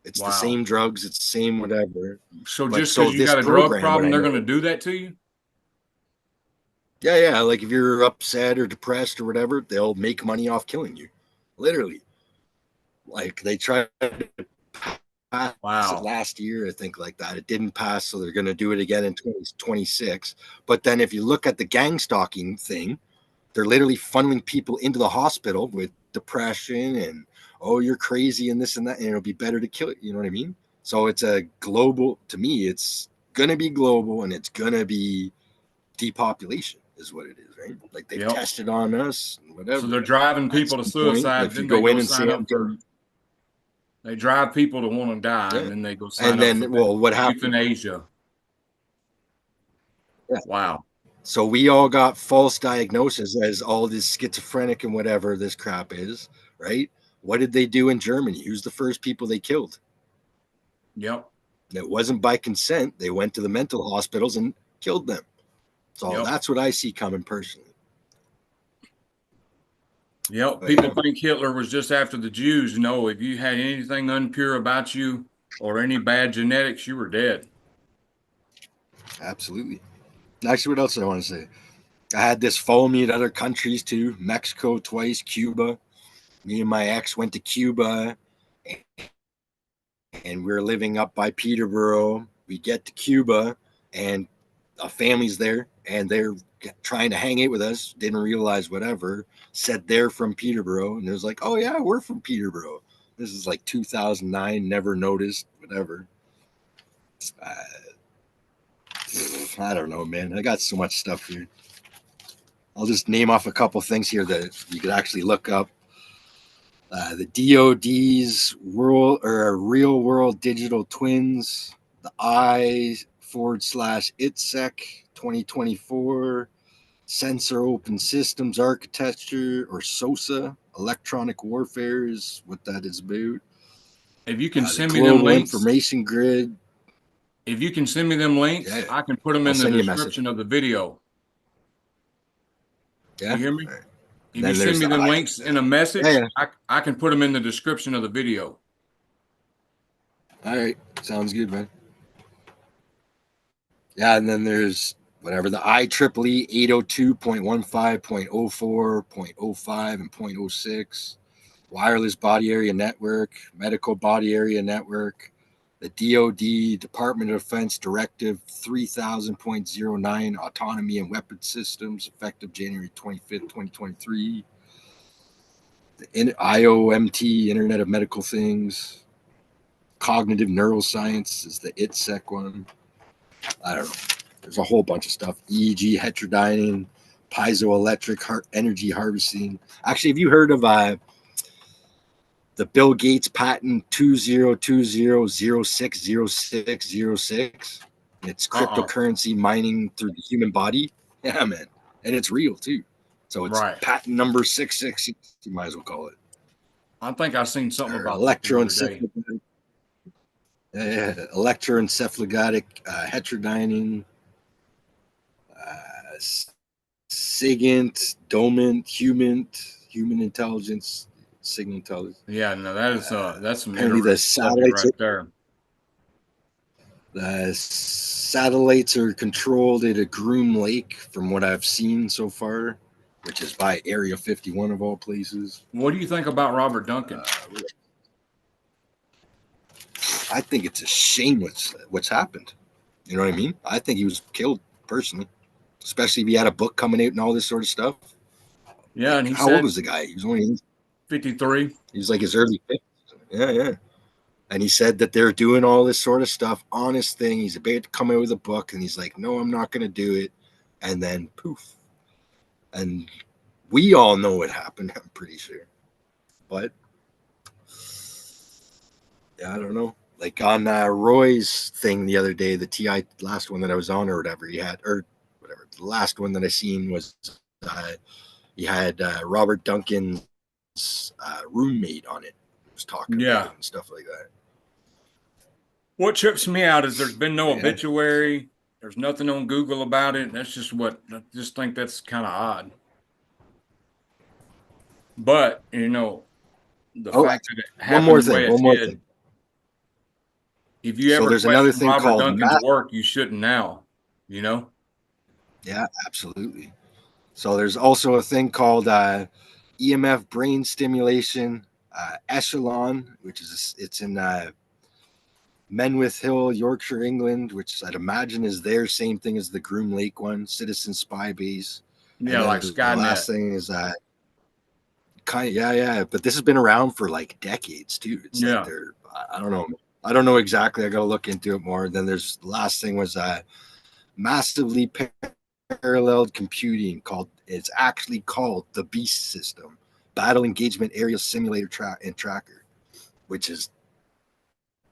Speaker 2: It's the
Speaker 1: Wow.
Speaker 2: same drugs, it's the same whatever.
Speaker 1: So
Speaker 2: But
Speaker 1: just
Speaker 2: so
Speaker 1: because you
Speaker 2: this
Speaker 1: got a drug
Speaker 2: program, what
Speaker 1: problem,
Speaker 2: I
Speaker 1: they're
Speaker 2: know,
Speaker 1: going to do that to you?
Speaker 2: yeah, like if you're upset or depressed or whatever, they'll make money off killing you. Literally. Like they tried to pass it
Speaker 1: Wow.
Speaker 2: last year, I think, like that. It didn't pass, so they're going to do it again in 2026. But then if you look at the gang stalking thing, they're literally funneling people into the hospital with depression and, oh, you're crazy and this and that, and it'll be better to kill it. You know what I mean? So it's a global, to me, it's going to be global, and it's going to be depopulation is what it is, right? Like they've
Speaker 1: Yep.
Speaker 2: tested on us,
Speaker 1: So
Speaker 2: whatever.
Speaker 1: they're driving
Speaker 2: At
Speaker 1: people to
Speaker 2: some point,
Speaker 1: suicide,
Speaker 2: if you
Speaker 1: then they
Speaker 2: go in
Speaker 1: go
Speaker 2: and
Speaker 1: sign
Speaker 2: say
Speaker 1: up
Speaker 2: I'm
Speaker 1: for,
Speaker 2: getting,
Speaker 1: they drive people to want to die, and
Speaker 2: yeah,
Speaker 1: then they go sign
Speaker 2: and
Speaker 1: up for
Speaker 2: then, well, what happened?
Speaker 1: euthanasia.
Speaker 2: Yeah.
Speaker 1: Wow.
Speaker 2: So we all got false diagnosis as all this schizophrenic and whatever this crap is, right? What did they do in Germany? Who's the first people they killed?
Speaker 1: Yep.
Speaker 2: It wasn't by consent. They went to the mental hospitals and killed them. So
Speaker 1: Yep.
Speaker 2: that's what I see coming personally.
Speaker 1: Yep.
Speaker 2: But
Speaker 1: People
Speaker 2: yeah,
Speaker 1: think Hitler was just after the Jews. No, if you had anything unpure about you or any bad genetics, you were dead.
Speaker 2: absolutely. Actually, what else did I want to say? I had this follow me to other countries too. Mexico twice, Cuba. Me and my ex went to Cuba, and we were living up by Peterborough. We get to Cuba, and a family's there, and they're trying to hang out with us. Didn't realize whatever. Said they're from Peterborough, and it was like, oh yeah, we're from Peterborough. This is like 2009. Never noticed. Whatever. Uh, I don't know, man. I got so much stuff here. I'll just name off a couple things here that you could actually look up. The DoD's world or real world digital twins, the I/ITSEC 2024, sensor open systems architecture, or SOSA, electronic warfare is what that is about.
Speaker 1: If you can
Speaker 2: The
Speaker 1: send me them
Speaker 2: global
Speaker 1: links,
Speaker 2: information grid.
Speaker 1: if you can send me them links,
Speaker 2: Yeah,
Speaker 1: I can put them
Speaker 2: I'll
Speaker 1: in the
Speaker 2: send you a message.
Speaker 1: description of the video.
Speaker 2: Yeah.
Speaker 1: You hear me?
Speaker 2: All right.
Speaker 1: If
Speaker 2: Then
Speaker 1: you send
Speaker 2: there's
Speaker 1: me
Speaker 2: the
Speaker 1: them links in a message,
Speaker 2: yeah.
Speaker 1: I can put them in the description of the video.
Speaker 2: All right. Sounds good, man. Yeah, and then there's whatever the IEEE 802.15.04.05 and .06, wireless body area network, medical body area network, the DoD Department of Defense Directive 3000.09 autonomy and weapon systems effective January 25th, 2023. The IOMT Internet of Medical Things, cognitive neuroscience is the ITSEC one. I don't know. There's a whole bunch of stuff. EEG heterodyning, piezoelectric energy harvesting. Actually, have you heard of the Bill Gates patent 2020060606? It's cryptocurrency mining through the human body. Yeah, man. And it's real too. So it's
Speaker 1: Right.
Speaker 2: patent number 666, you might as well call it.
Speaker 1: I think I seen something
Speaker 2: Or
Speaker 1: about that the other day.
Speaker 2: Electroencephalogotic heterodyning, SIGINT DOMINT human intelligence, signal intelligence.
Speaker 1: Yeah, no, that's some
Speaker 2: Apparently the
Speaker 1: interesting subject
Speaker 2: satellites
Speaker 1: right there.
Speaker 2: The satellites are controlled at a Groom Lake, from what I've seen so far, which is by Area 51 of all places.
Speaker 1: What do you think about Robert Duncan?
Speaker 2: I think it's a shame what's happened. You know what I mean? I think he was killed personally, especially if he had a book coming out and all this sort of stuff.
Speaker 1: Yeah,
Speaker 2: like,
Speaker 1: and he
Speaker 2: how old was the guy? He was only
Speaker 1: 53.
Speaker 2: He was like his early 50s. Yeah. And he said that they're doing all this sort of stuff, honest thing. He's about to come out with a book, and he's like, no, I'm not going to do it. And then poof. And we all know what happened, I'm pretty sure. But yeah, I don't know. Like on Roy's thing the other day, the TI last one that I was on or whatever, he had, or whatever, the last one that I seen was he had Robert Duncan's roommate on it. He was talking about it and stuff like that.
Speaker 1: What trips me out is there's been no obituary. There's nothing on Google about it. That's just what I just think that's kind of odd. But the fact that it happened the way it did. If you ever
Speaker 2: there's another
Speaker 1: question
Speaker 2: thing
Speaker 1: Robert
Speaker 2: called
Speaker 1: Duncan's work, you shouldn't now.
Speaker 2: Yeah, absolutely. So there's also a thing called EMF brain stimulation, Echelon, which it's in Menwith Hill, Yorkshire, England, which I'd imagine is their same thing as the Groom Lake one, Citizen Spy Base.
Speaker 1: Yeah, like
Speaker 2: the
Speaker 1: Skynet.
Speaker 2: last thing is but this has been around for like decades too. It's like they're, I don't know exactly. I got to look into it more. Then there's the last thing was massively paralleled computing, it's actually called the B.E.A.S.T system, Battle Engagement Area Simulator and Tracker, which is,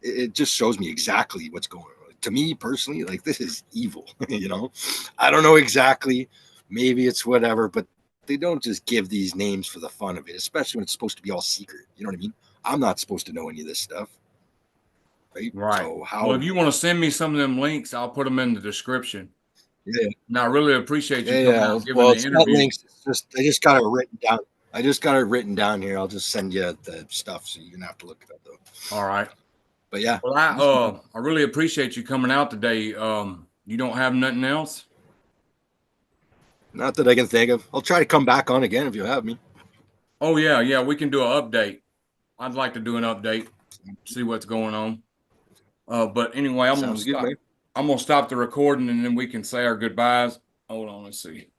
Speaker 2: it just shows me exactly what's going on. To me personally, like, this is evil. I don't know exactly. Maybe it's whatever, but they don't just give these names for the fun of it, especially when it's supposed to be all secret. You know what I mean? I'm not supposed to know any of this stuff. Right. So
Speaker 1: well, if you want to send me some of them links, I'll put them in the description.
Speaker 2: Yeah.
Speaker 1: And I really appreciate you coming out and giving the interview.
Speaker 2: Not links. I just got it written down. I just got it written down here. I'll just send you the stuff so you're gonna have to look it up though.
Speaker 1: All right.
Speaker 2: But yeah.
Speaker 1: Well, I really appreciate you coming out today. You don't have nothing else?
Speaker 2: Not that I can think of. I'll try to come back on again if you have me.
Speaker 1: Oh yeah, we can do an update. I'd like to do an update, see what's going on. But anyway, I'm gonna stop the recording and then we can say our goodbyes. Hold on, let's see.